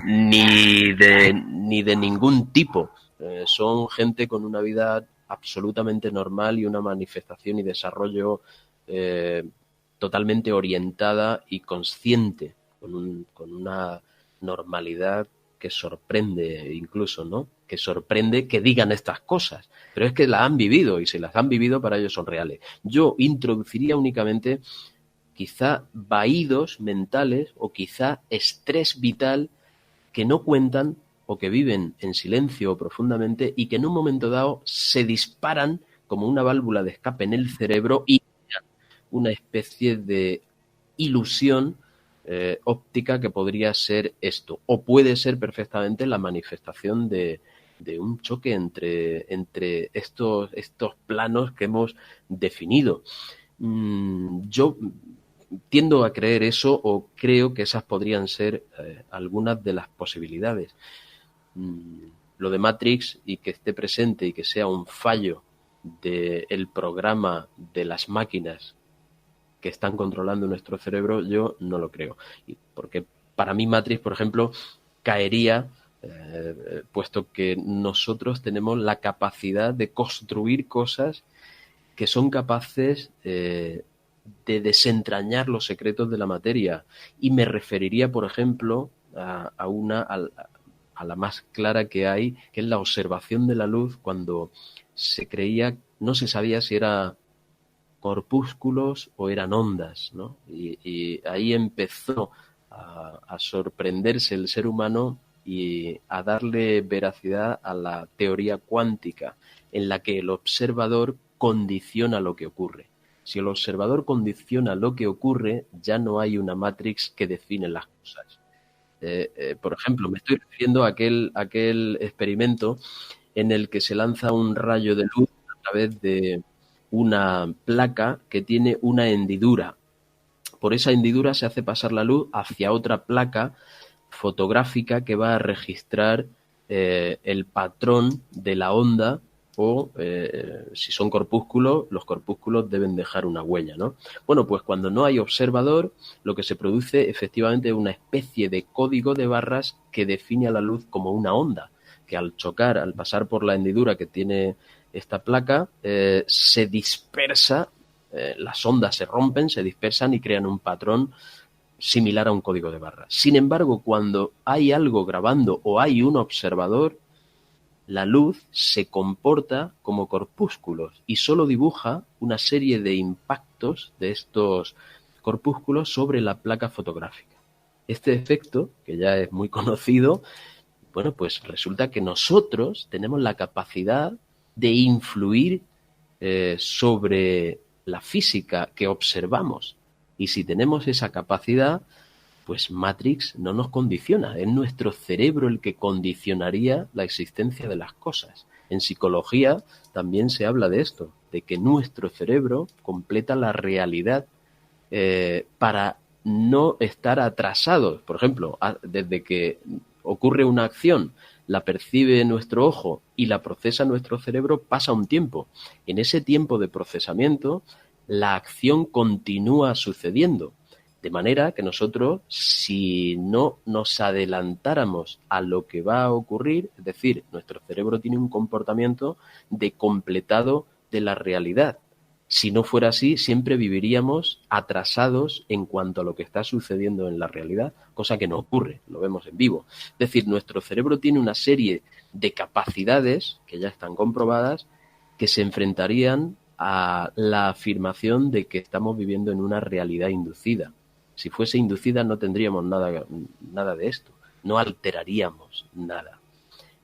ni de ningún tipo. Son gente con una vida absolutamente normal y una manifestación y desarrollo totalmente orientada y consciente, con una normalidad que sorprende incluso, ¿no? Que sorprende que digan estas cosas, pero es que las han vivido y si las han vivido para ellos son reales. Yo introduciría únicamente quizá vaídos mentales o quizá estrés vital que no cuentan o que viven en silencio profundamente y que en un momento dado se disparan como una válvula de escape en el cerebro y una especie de ilusión óptica que podría ser esto, o puede ser perfectamente la manifestación de un choque entre estos planos que hemos definido. Yo tiendo a creer eso, o creo que esas podrían ser algunas de las posibilidades. Lo de Matrix y que esté presente y que sea un fallo del programa de las máquinas que están controlando nuestro cerebro, yo no lo creo. Porque para mí Matrix, por ejemplo, caería, puesto que nosotros tenemos la capacidad de construir cosas que son capaces de desentrañar los secretos de la materia. Y me referiría, por ejemplo, a la más clara que hay, que es la observación de la luz cuando se creía, no se sabía si era corpúsculos o eran ondas, ¿no? Y ahí empezó a sorprenderse el ser humano y a darle veracidad a la teoría cuántica, en la que el observador condiciona lo que ocurre. Si el observador condiciona lo que ocurre, ya no hay una Matrix que define las cosas. Por ejemplo, me estoy refiriendo a aquel experimento en el que se lanza un rayo de luz a través de una placa que tiene una hendidura. Por esa hendidura se hace pasar la luz hacia otra placa fotográfica que va a registrar el patrón de la onda o si son corpúsculos, los corpúsculos deben dejar una huella, ¿no? Bueno, pues cuando no hay observador, lo que se produce efectivamente es una especie de código de barras que define a la luz como una onda, que al chocar, al pasar por la hendidura que tiene esta placa, se dispersa, las ondas se rompen, se dispersan y crean un patrón similar a un código de barras. Sin embargo, cuando hay algo grabando o hay un observador, la luz se comporta como corpúsculos y solo dibuja una serie de impactos de estos corpúsculos sobre la placa fotográfica. Este efecto, que ya es muy conocido, bueno, pues resulta que nosotros tenemos la capacidad de influir sobre la física que observamos. Y si tenemos esa capacidad, pues Matrix no nos condiciona. Es nuestro cerebro el que condicionaría la existencia de las cosas. En psicología también se habla de esto, de que nuestro cerebro completa la realidad para no estar atrasados. Por ejemplo, desde que ocurre una acción, la percibe nuestro ojo y la procesa nuestro cerebro, pasa un tiempo. En ese tiempo de procesamiento, la acción continúa sucediendo. De manera que nosotros, si no nos adelantáramos a lo que va a ocurrir, es decir, nuestro cerebro tiene un comportamiento de completado de la realidad. Si no fuera así, siempre viviríamos atrasados en cuanto a lo que está sucediendo en la realidad, cosa que no ocurre, lo vemos en vivo. Es decir, nuestro cerebro tiene una serie de capacidades que ya están comprobadas que se enfrentarían a la afirmación de que estamos viviendo en una realidad inducida. Si fuese inducida no tendríamos nada de esto, no alteraríamos nada.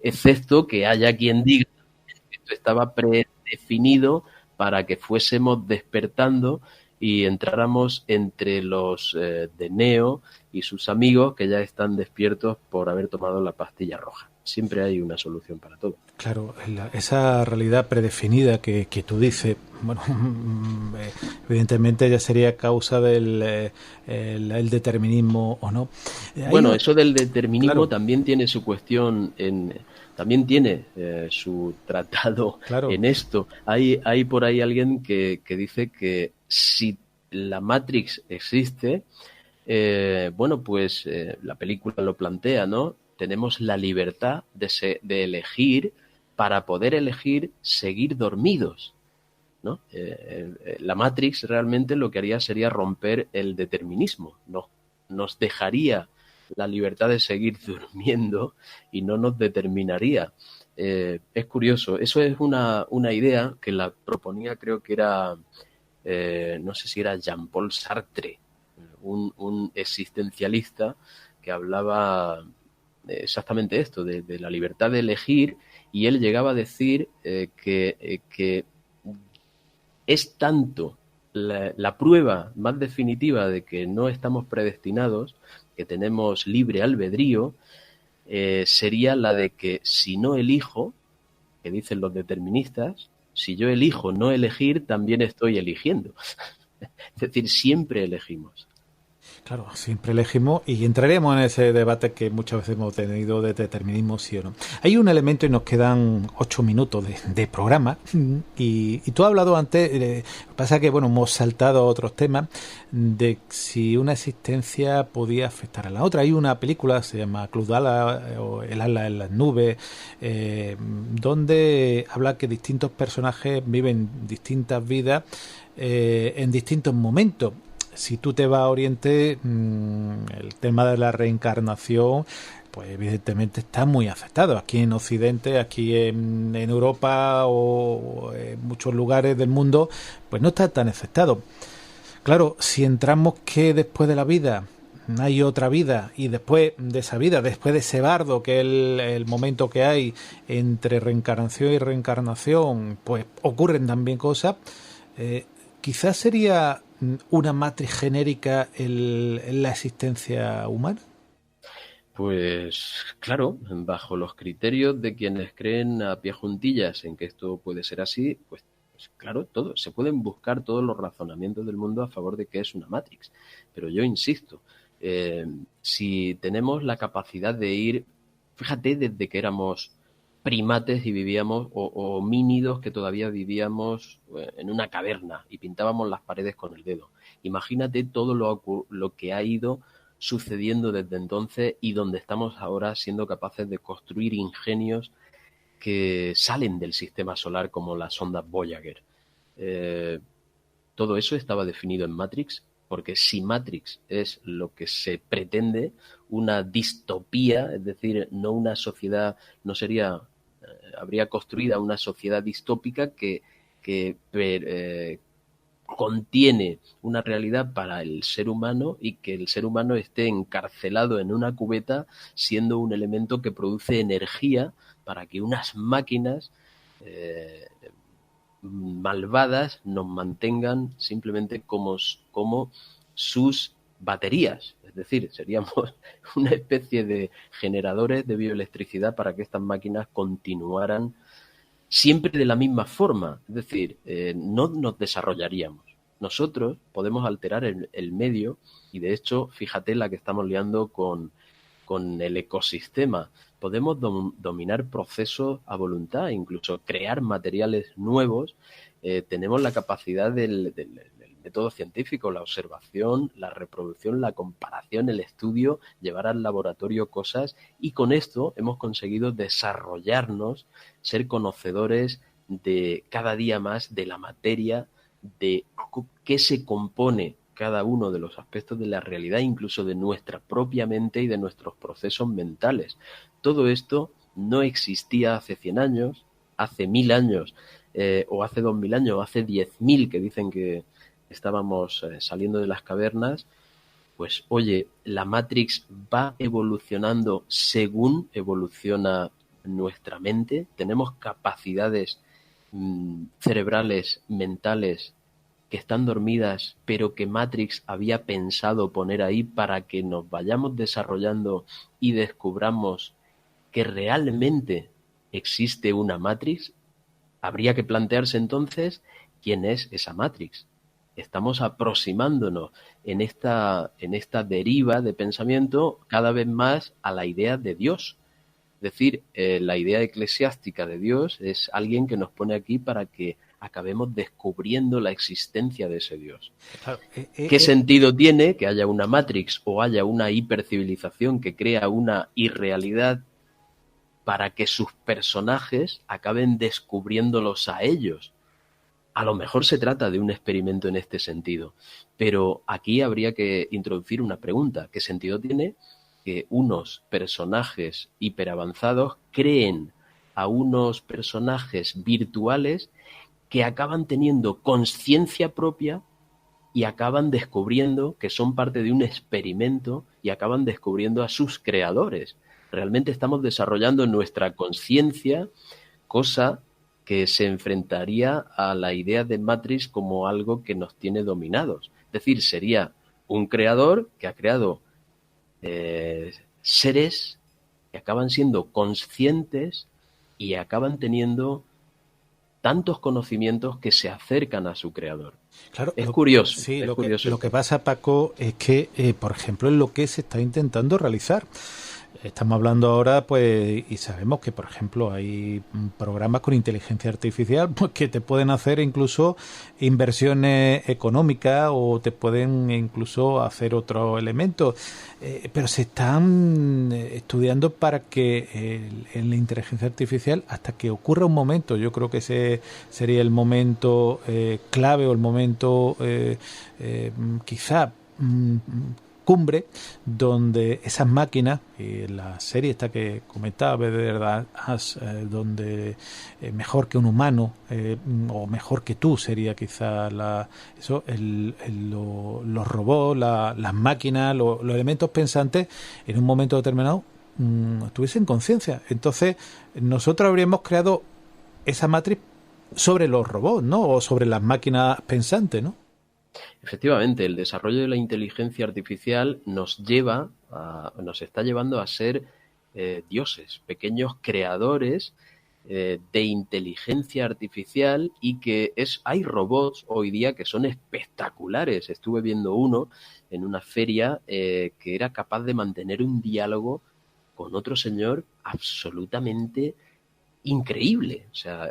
Excepto que haya quien diga que esto estaba predefinido para que fuésemos despertando y entráramos entre los de Neo y sus amigos que ya están despiertos por haber tomado la pastilla roja. siempre hay una solución para todo. Claro, esa realidad predefinida que tú dices, bueno, evidentemente ya sería causa del el determinismo o no. Bueno, eso del determinismo claro, también tiene su cuestión también tiene su tratado claro, en esto. Hay por ahí alguien que dice que si la Matrix existe, bueno, pues la película lo plantea, ¿no? Tenemos la libertad de elegir para poder elegir seguir dormidos, ¿no? La Matrix realmente lo que haría sería romper el determinismo, ¿no? Nos dejaría la libertad de seguir durmiendo y no nos determinaría. Es curioso, eso es una idea que la proponía, creo que era, no sé si era Jean-Paul Sartre, un existencialista que hablaba exactamente esto, de la libertad de elegir, y él llegaba a decir que es tanto la prueba más definitiva de que no estamos predestinados, que tenemos libre albedrío, sería la de que si no elijo, que dicen los deterministas, si yo elijo no elegir, también estoy eligiendo. Es decir, siempre elegimos. claro, siempre elegimos y entraremos en ese debate que muchas veces hemos tenido de determinismo, sí o no. Hay un elemento y nos quedan 8 minutos de programa y tú has hablado antes, pasa que bueno, hemos saltado a otros temas de si una existencia podía afectar a la otra. Hay una película, se llama Club Dallas o El ala en las nubes, donde habla que distintos personajes viven distintas vidas en distintos momentos. Si tú te vas a Oriente, el tema de la reencarnación, pues evidentemente está muy afectado. Aquí en Occidente, aquí en Europa o en muchos lugares del mundo, pues no está tan afectado. Claro, si entramos que después de la vida hay otra vida y después de esa vida, después de ese bardo que es el momento que hay entre reencarnación y reencarnación, pues ocurren también cosas. Quizás sería una matriz genérica en la existencia humana. Pues claro, bajo los criterios de quienes creen a pie juntillas en que esto puede ser así, pues claro, todo, se pueden buscar todos los razonamientos del mundo a favor de que es una Matrix. Pero yo insisto, si tenemos la capacidad de ir, fíjate, desde que éramos primates y vivíamos, o homínidos que todavía vivíamos en una caverna y pintábamos las paredes con el dedo. Imagínate todo lo que ha ido sucediendo desde entonces y donde estamos ahora siendo capaces de construir ingenios que salen del sistema solar como las sondas Voyager. Todo eso estaba definido en Matrix, porque si Matrix es lo que se pretende, una distopía, es decir, no una sociedad, no sería, habría construida una sociedad distópica que contiene una realidad para el ser humano y que el ser humano esté encarcelado en una cubeta siendo un elemento que produce energía para que unas máquinas malvadas nos mantengan simplemente como sus baterías. Es decir, seríamos una especie de generadores de bioelectricidad para que estas máquinas continuaran siempre de la misma forma. Es decir, no nos desarrollaríamos. Nosotros podemos alterar el medio y de hecho, fíjate la que estamos liando con el ecosistema. Podemos dominar procesos a voluntad, incluso crear materiales nuevos. Tenemos la capacidad del método científico, la observación, la reproducción, la comparación, el estudio, llevar al laboratorio cosas y con esto hemos conseguido desarrollarnos, ser conocedores de cada día más de la materia, de qué se compone cada uno de los aspectos de la realidad, incluso de nuestra propia mente y de nuestros procesos mentales. Todo esto no existía hace 100 años, hace 1000 años, o hace 2000 años, o hace 10.000 que dicen que estábamos saliendo de las cavernas. Pues oye, la Matrix va evolucionando según evoluciona nuestra mente. Tenemos capacidades cerebrales, mentales, que están dormidas, pero que Matrix había pensado poner ahí para que nos vayamos desarrollando y descubramos que realmente existe una Matrix, habría que plantearse entonces quién es esa Matrix. Estamos aproximándonos en esta deriva de pensamiento cada vez más a la idea de Dios. Es decir, la idea eclesiástica de Dios es alguien que nos pone aquí para que acabemos descubriendo la existencia de ese Dios. Claro, ¿Qué sentido tiene que haya una Matrix o haya una hipercivilización que crea una irrealidad para que sus personajes acaben descubriéndolos a ellos? A lo mejor se trata de un experimento en este sentido, pero aquí habría que introducir una pregunta. ¿Qué sentido tiene que unos personajes hiperavanzados creen a unos personajes virtuales que acaban teniendo conciencia propia y acaban descubriendo que son parte de un experimento y acaban descubriendo a sus creadores? Realmente estamos desarrollando nuestra conciencia, cosa que se enfrentaría a la idea de Matrix como algo que nos tiene dominados. Es decir, sería un creador que ha creado seres que acaban siendo conscientes y acaban teniendo tantos conocimientos que se acercan a su creador. Claro, es curioso. Sí, es curioso. Lo que pasa, Paco, es que, por ejemplo, es lo que se está intentando realizar. Estamos hablando ahora, pues, y sabemos que, por ejemplo, hay programas con inteligencia artificial pues, que te pueden hacer incluso inversiones económicas o te pueden incluso hacer otros elementos. Pero se están estudiando para que en la inteligencia artificial, hasta que ocurra un momento, yo creo que ese sería el momento clave o el momento quizá cumbre, donde esas máquinas, la serie esta que comentaba, verdad, donde mejor que un humano o mejor que tú sería quizá los robots, las máquinas, los elementos pensantes en un momento determinado tuviesen conciencia. Entonces nosotros habríamos creado esa matriz sobre los robots, ¿no? O sobre las máquinas pensantes, ¿no? Efectivamente, el desarrollo de la inteligencia artificial nos está llevando a ser dioses, pequeños creadores de inteligencia artificial, y que hay robots hoy día que son espectaculares. Estuve viendo uno en una feria que era capaz de mantener un diálogo con otro señor absolutamente increíble. O sea,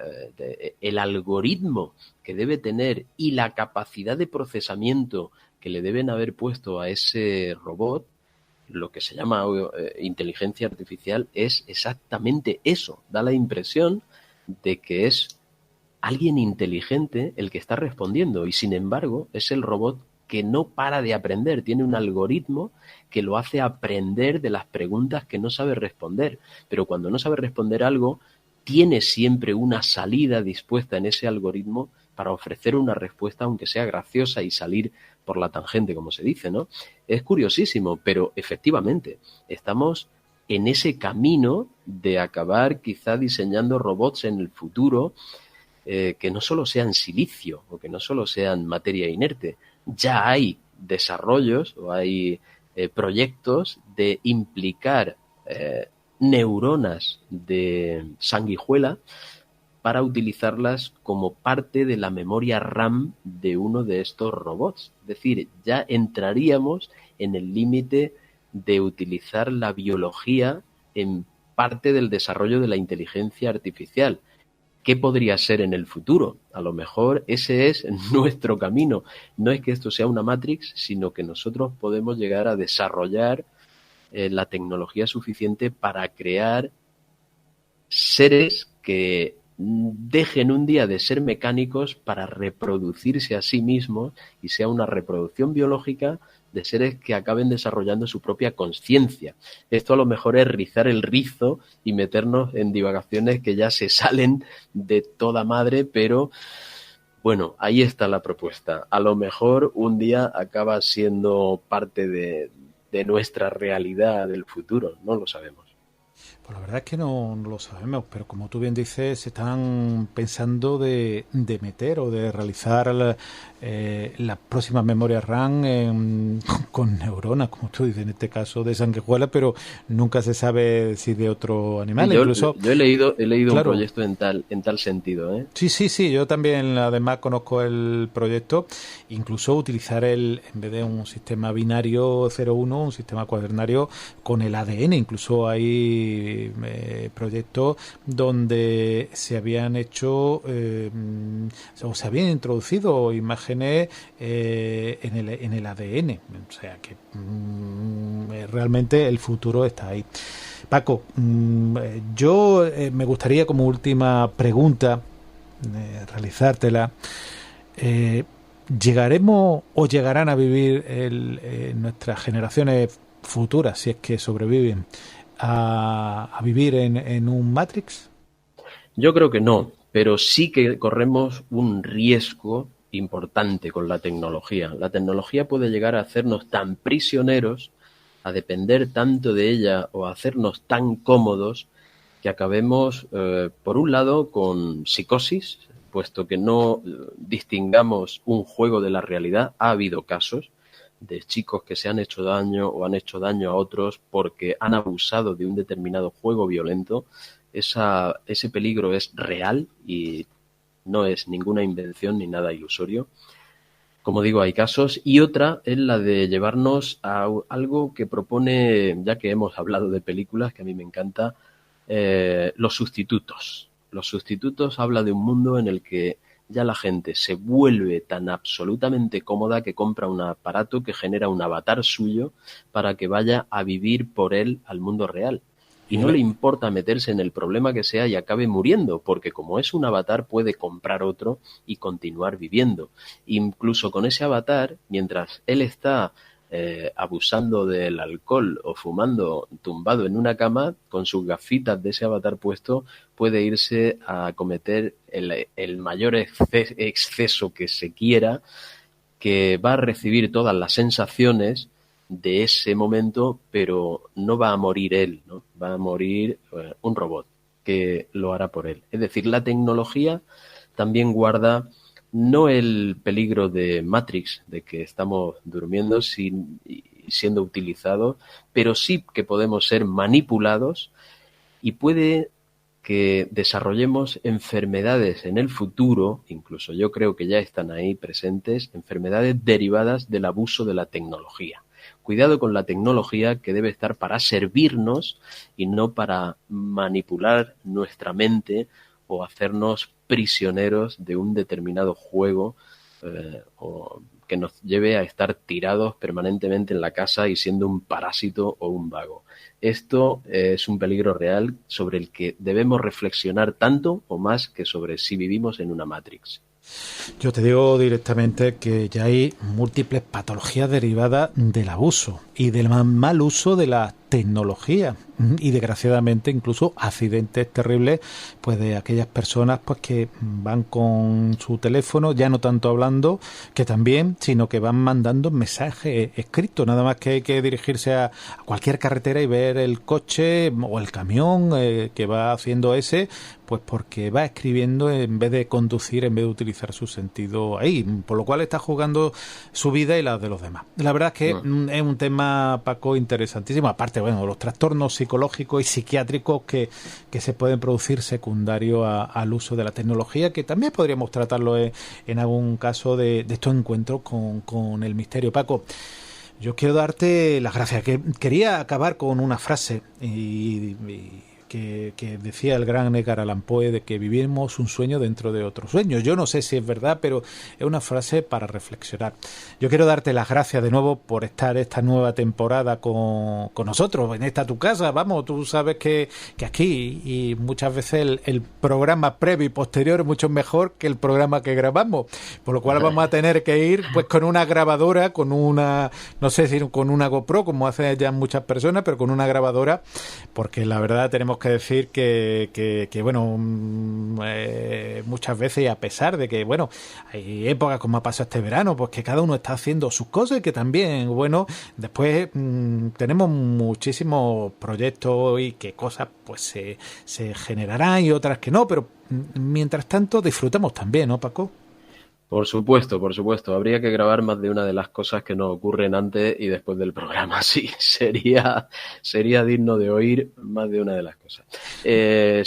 el algoritmo que debe tener y la capacidad de procesamiento que le deben haber puesto a ese robot, lo que se llama inteligencia artificial, es exactamente eso. Da la impresión de que es alguien inteligente el que está respondiendo, y sin embargo es el robot que no para de aprender. Tiene un algoritmo que lo hace aprender de las preguntas que no sabe responder, pero cuando no sabe responder algo, tiene siempre una salida dispuesta en ese algoritmo para ofrecer una respuesta, aunque sea graciosa, y salir por la tangente, como se dice, ¿no? Es curiosísimo, pero efectivamente estamos en ese camino de acabar quizá diseñando robots en el futuro que no solo sean silicio o que no solo sean materia inerte. Ya hay desarrollos o hay proyectos de implicar neuronas de sanguijuela para utilizarlas como parte de la memoria RAM de uno de estos robots. Es decir, ya entraríamos en el límite de utilizar la biología en parte del desarrollo de la inteligencia artificial. ¿Qué podría ser en el futuro? A lo mejor ese es nuestro camino. No es que esto sea una Matrix, sino que nosotros podemos llegar a desarrollar la tecnología suficiente para crear seres que dejen un día de ser mecánicos para reproducirse a sí mismos, y sea una reproducción biológica de seres que acaben desarrollando su propia conciencia. Esto a lo mejor es rizar el rizo y meternos en divagaciones que ya se salen de toda madre, pero bueno, ahí está la propuesta. A lo mejor un día acaba siendo parte de nuestra realidad del futuro, no lo sabemos. Pues la verdad es que no lo sabemos, pero como tú bien dices, se están pensando de meter o de realizar las próximas memorias RAM con neuronas, como tú dices, en este caso de sanguijuela, pero nunca se sabe si de otro animal. Yo he leído claro, un proyecto en tal sentido, ¿eh? Sí, yo también además conozco el proyecto, incluso utilizar en vez de un sistema binario 0-1, un sistema cuaternario con el ADN, incluso hay proyectos donde se habían hecho o se habían introducido imágenes en el ADN, o sea que realmente el futuro está ahí. Paco, yo me gustaría como última pregunta realizártela. ¿Llegaremos o llegarán a vivir nuestras generaciones futuras, si es que sobreviven, a vivir en un Matrix? Yo creo que no, pero sí que corremos un riesgo importante con la tecnología. La tecnología puede llegar a hacernos tan prisioneros, a depender tanto de ella o a hacernos tan cómodos que acabemos, por un lado, con psicosis, puesto que no distingamos un juego de la realidad. Ha habido casos de chicos que se han hecho daño o han hecho daño a otros porque han abusado de un determinado juego violento. Ese peligro es real y no es ninguna invención ni nada ilusorio. Como digo, hay casos. Y otra es la de llevarnos a algo que propone, ya que hemos hablado de películas, que a mí me encanta, los sustitutos. Los sustitutos habla de un mundo en el que ya la gente se vuelve tan absolutamente cómoda que compra un aparato que genera un avatar suyo para que vaya a vivir por él al mundo real. Y no le importa meterse en el problema que sea y acabe muriendo, porque como es un avatar puede comprar otro y continuar viviendo. Incluso con ese avatar, mientras él está abusando del alcohol o fumando tumbado en una cama, con sus gafitas de ese avatar puesto, puede irse a cometer el mayor exceso que se quiera, que va a recibir todas las sensaciones de ese momento, pero no va a morir él, ¿no? Va a morir un robot que lo hará por él. Es decir, la tecnología también guarda no el peligro de Matrix, de que estamos durmiendo siendo utilizados, pero sí que podemos ser manipulados y puede que desarrollemos enfermedades en el futuro, incluso yo creo que ya están ahí presentes, enfermedades derivadas del abuso de la tecnología. Cuidado con la tecnología, que debe estar para servirnos y no para manipular nuestra mente o hacernos prisioneros de un determinado juego o que nos lleve a estar tirados permanentemente en la casa y siendo un parásito o un vago. Esto es un peligro real sobre el que debemos reflexionar tanto o más que sobre si vivimos en una Matrix. Yo te digo directamente que ya hay múltiples patologías derivadas del abuso y del mal uso de la tecnología y desgraciadamente incluso accidentes terribles pues de aquellas personas pues que van con su teléfono, ya no tanto hablando, que también, sino que van mandando mensajes escritos, nada más que hay que dirigirse a cualquier carretera y ver el coche o el camión que va haciendo pues porque va escribiendo en vez de conducir, en vez de utilizar su sentido ahí, por lo cual está jugando su vida y la de los demás. La verdad es que es un tema, Paco, interesantísimo, aparte, bueno, los trastornos psicológicos y psiquiátricos que se pueden producir secundarios al uso de la tecnología, que también podríamos tratarlo en algún caso de estos encuentros con el misterio. Paco, yo quiero darte las gracias. Quería acabar con una frase que decía el gran Edgar Allan Poe, de que vivimos un sueño dentro de otro sueño. Yo no sé si es verdad, pero es una frase para reflexionar. Yo quiero darte las gracias de nuevo por estar esta nueva temporada con nosotros, en esta tu casa. Vamos, tú sabes que aquí y muchas veces el programa previo y posterior es mucho mejor que el programa que grabamos, por lo cual vamos a tener que ir pues con una grabadora, con una, no sé si con una GoPro, como hacen ya muchas personas, pero con una grabadora, porque la verdad tenemos que decir que bueno, muchas veces, y a pesar de que, bueno, hay épocas como ha pasado este verano, pues que cada uno está haciendo sus cosas y que también, bueno, después tenemos muchísimos proyectos y que cosas pues se generarán y otras que no, pero mientras tanto disfrutamos también, ¿no, Paco? Por supuesto, por supuesto. Habría que grabar más de una de las cosas que nos ocurren antes y después del programa. Sí, sería digno de oír más de una de las cosas.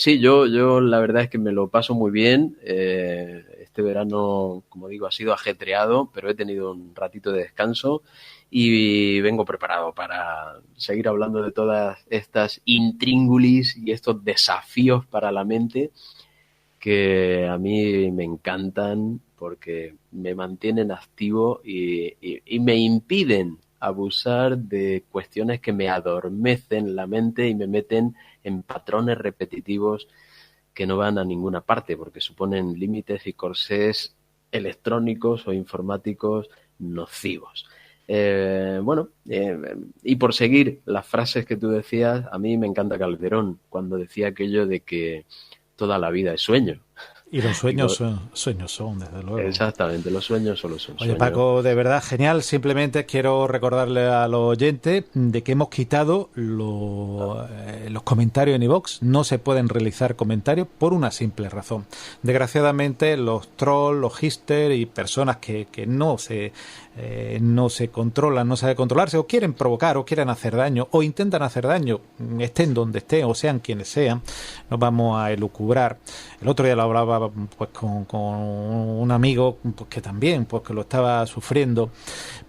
Sí, yo la verdad es que me lo paso muy bien. Este verano, como digo, ha sido ajetreado, pero he tenido un ratito de descanso y vengo preparado para seguir hablando de todas estas intríngulis y estos desafíos para la mente que a mí me encantan porque me mantienen activo y me impiden abusar de cuestiones que me adormecen la mente y me meten en patrones repetitivos que no van a ninguna parte porque suponen límites y corsés electrónicos o informáticos nocivos. Y por seguir las frases que tú decías, a mí me encanta Calderón cuando decía aquello de que toda la vida es sueño. Y los sueños son, desde luego. Exactamente, los sueños solo son Oye, sueños. Paco, de verdad, genial. Simplemente quiero recordarle a los oyentes de que hemos quitado los comentarios en iVoox. No se pueden realizar comentarios por una simple razón. Desgraciadamente, los trolls, los hipsters y personas que no se controlan, no saben controlarse, o quieren provocar, o quieren hacer daño, o intentan hacer daño, estén donde estén, o sean quienes sean, nos vamos a elucubrar. El otro día lo hablaba pues con un amigo pues, que también pues que lo estaba sufriendo.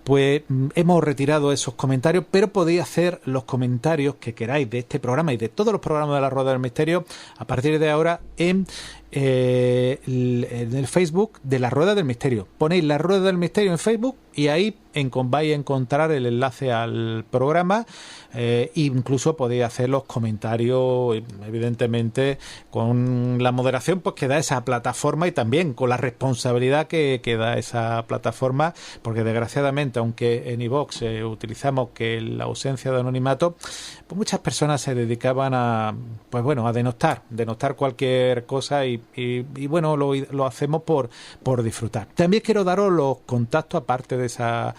Pues hemos retirado esos comentarios, pero podéis hacer los comentarios que queráis de este programa y de todos los programas de la Rueda del Misterio a partir de ahora en el Facebook de la Rueda del Misterio. Ponéis la Rueda del Misterio en Facebook y ahí vais a encontrar el enlace al programa. Incluso podéis hacer los comentarios, evidentemente, con la moderación pues que da esa plataforma y también con la responsabilidad que da esa plataforma, porque desgraciadamente, aunque en iVoox utilizamos que la ausencia de anonimato, pues muchas personas se dedicaban a denostar cualquier cosa y bueno, lo hacemos por disfrutar. También quiero daros los contactos, aparte de esa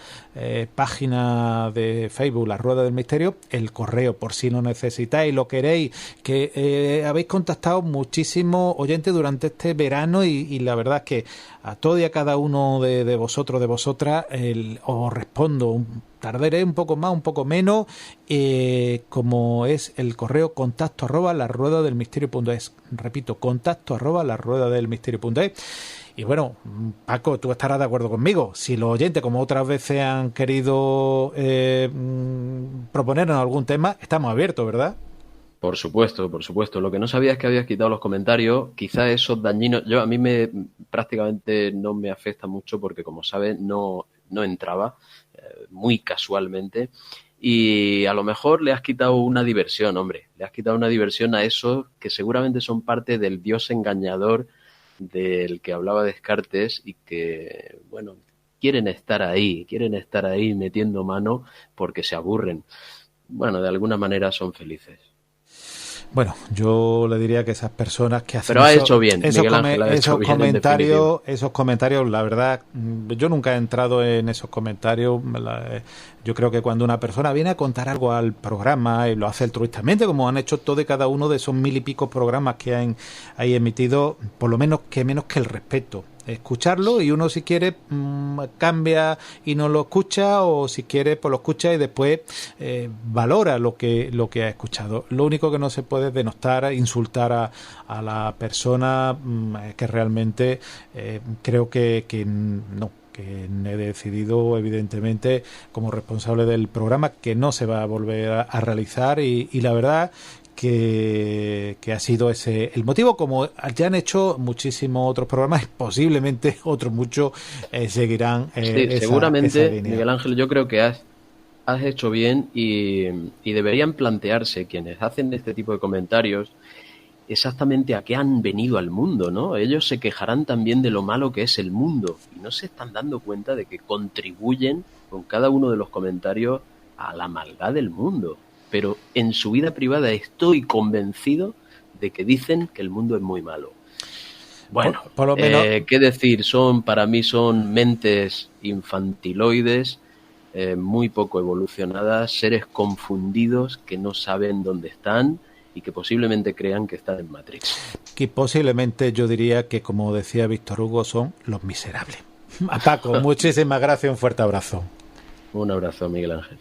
página de Facebook, La Rueda del Misterio, el correo, por si lo necesitáis, lo queréis, que habéis contactado muchísimos oyentes durante este verano y la verdad es que a todo y a cada uno de vosotros, de vosotras, os respondo. Tardaré un poco más, un poco menos, como es el correo contacto@laruedadelmisterio.es. Repito, contacto@laruedadelmisterio.es. Y bueno, Paco, tú estarás de acuerdo conmigo. Si los oyentes, como otras veces han querido proponernos algún tema, estamos abiertos, ¿verdad? Por supuesto, por supuesto. Lo que no sabía es que habías quitado los comentarios. Quizá esos dañinos... A mí prácticamente no me afecta mucho porque, como sabes, no entraba muy casualmente. Y a lo mejor le has quitado una diversión, hombre. Le has quitado una diversión a esos que seguramente son parte del dios engañador del que hablaba Descartes y que, bueno, quieren estar ahí metiendo mano porque se aburren. Bueno, de alguna manera son felices. Bueno, yo le diría que esas personas que hacen pero ha hecho bien, Miguel Ángel, ha hecho bien, esos comentarios, la verdad, yo nunca he entrado en esos comentarios. Yo creo que cuando una persona viene a contar algo al programa y lo hace altruistamente, como han hecho todo y cada uno de esos 1000 y pico programas que han ahí emitido, por lo menos que el respeto. Escucharlo y uno si quiere cambia y no lo escucha, o si quiere pues lo escucha y después valora lo que ha escuchado. Lo único que no se puede es denostar, insultar a la persona, que realmente creo que no, que he decidido evidentemente como responsable del programa que no se va a volver a realizar y la verdad que ha sido ese el motivo, como ya han hecho muchísimos otros programas, posiblemente otros muchos seguirán seguramente, esa línea. Miguel Ángel, yo creo que has hecho bien y deberían plantearse quienes hacen este tipo de comentarios exactamente a qué han venido al mundo, ¿no? Ellos se quejarán también de lo malo que es el mundo y no se están dando cuenta de que contribuyen con cada uno de los comentarios a la maldad del mundo. pero en su vida privada estoy convencido de que dicen que el mundo es muy malo. Bueno, por lo menos... ¿qué decir? Para mí son mentes infantiloides, muy poco evolucionadas, seres confundidos que no saben dónde están y que posiblemente crean que están en Matrix. Que posiblemente yo diría que, como decía Víctor Hugo, son los miserables. Paco, muchísimas gracias, un fuerte abrazo. Un abrazo, Miguel Ángel.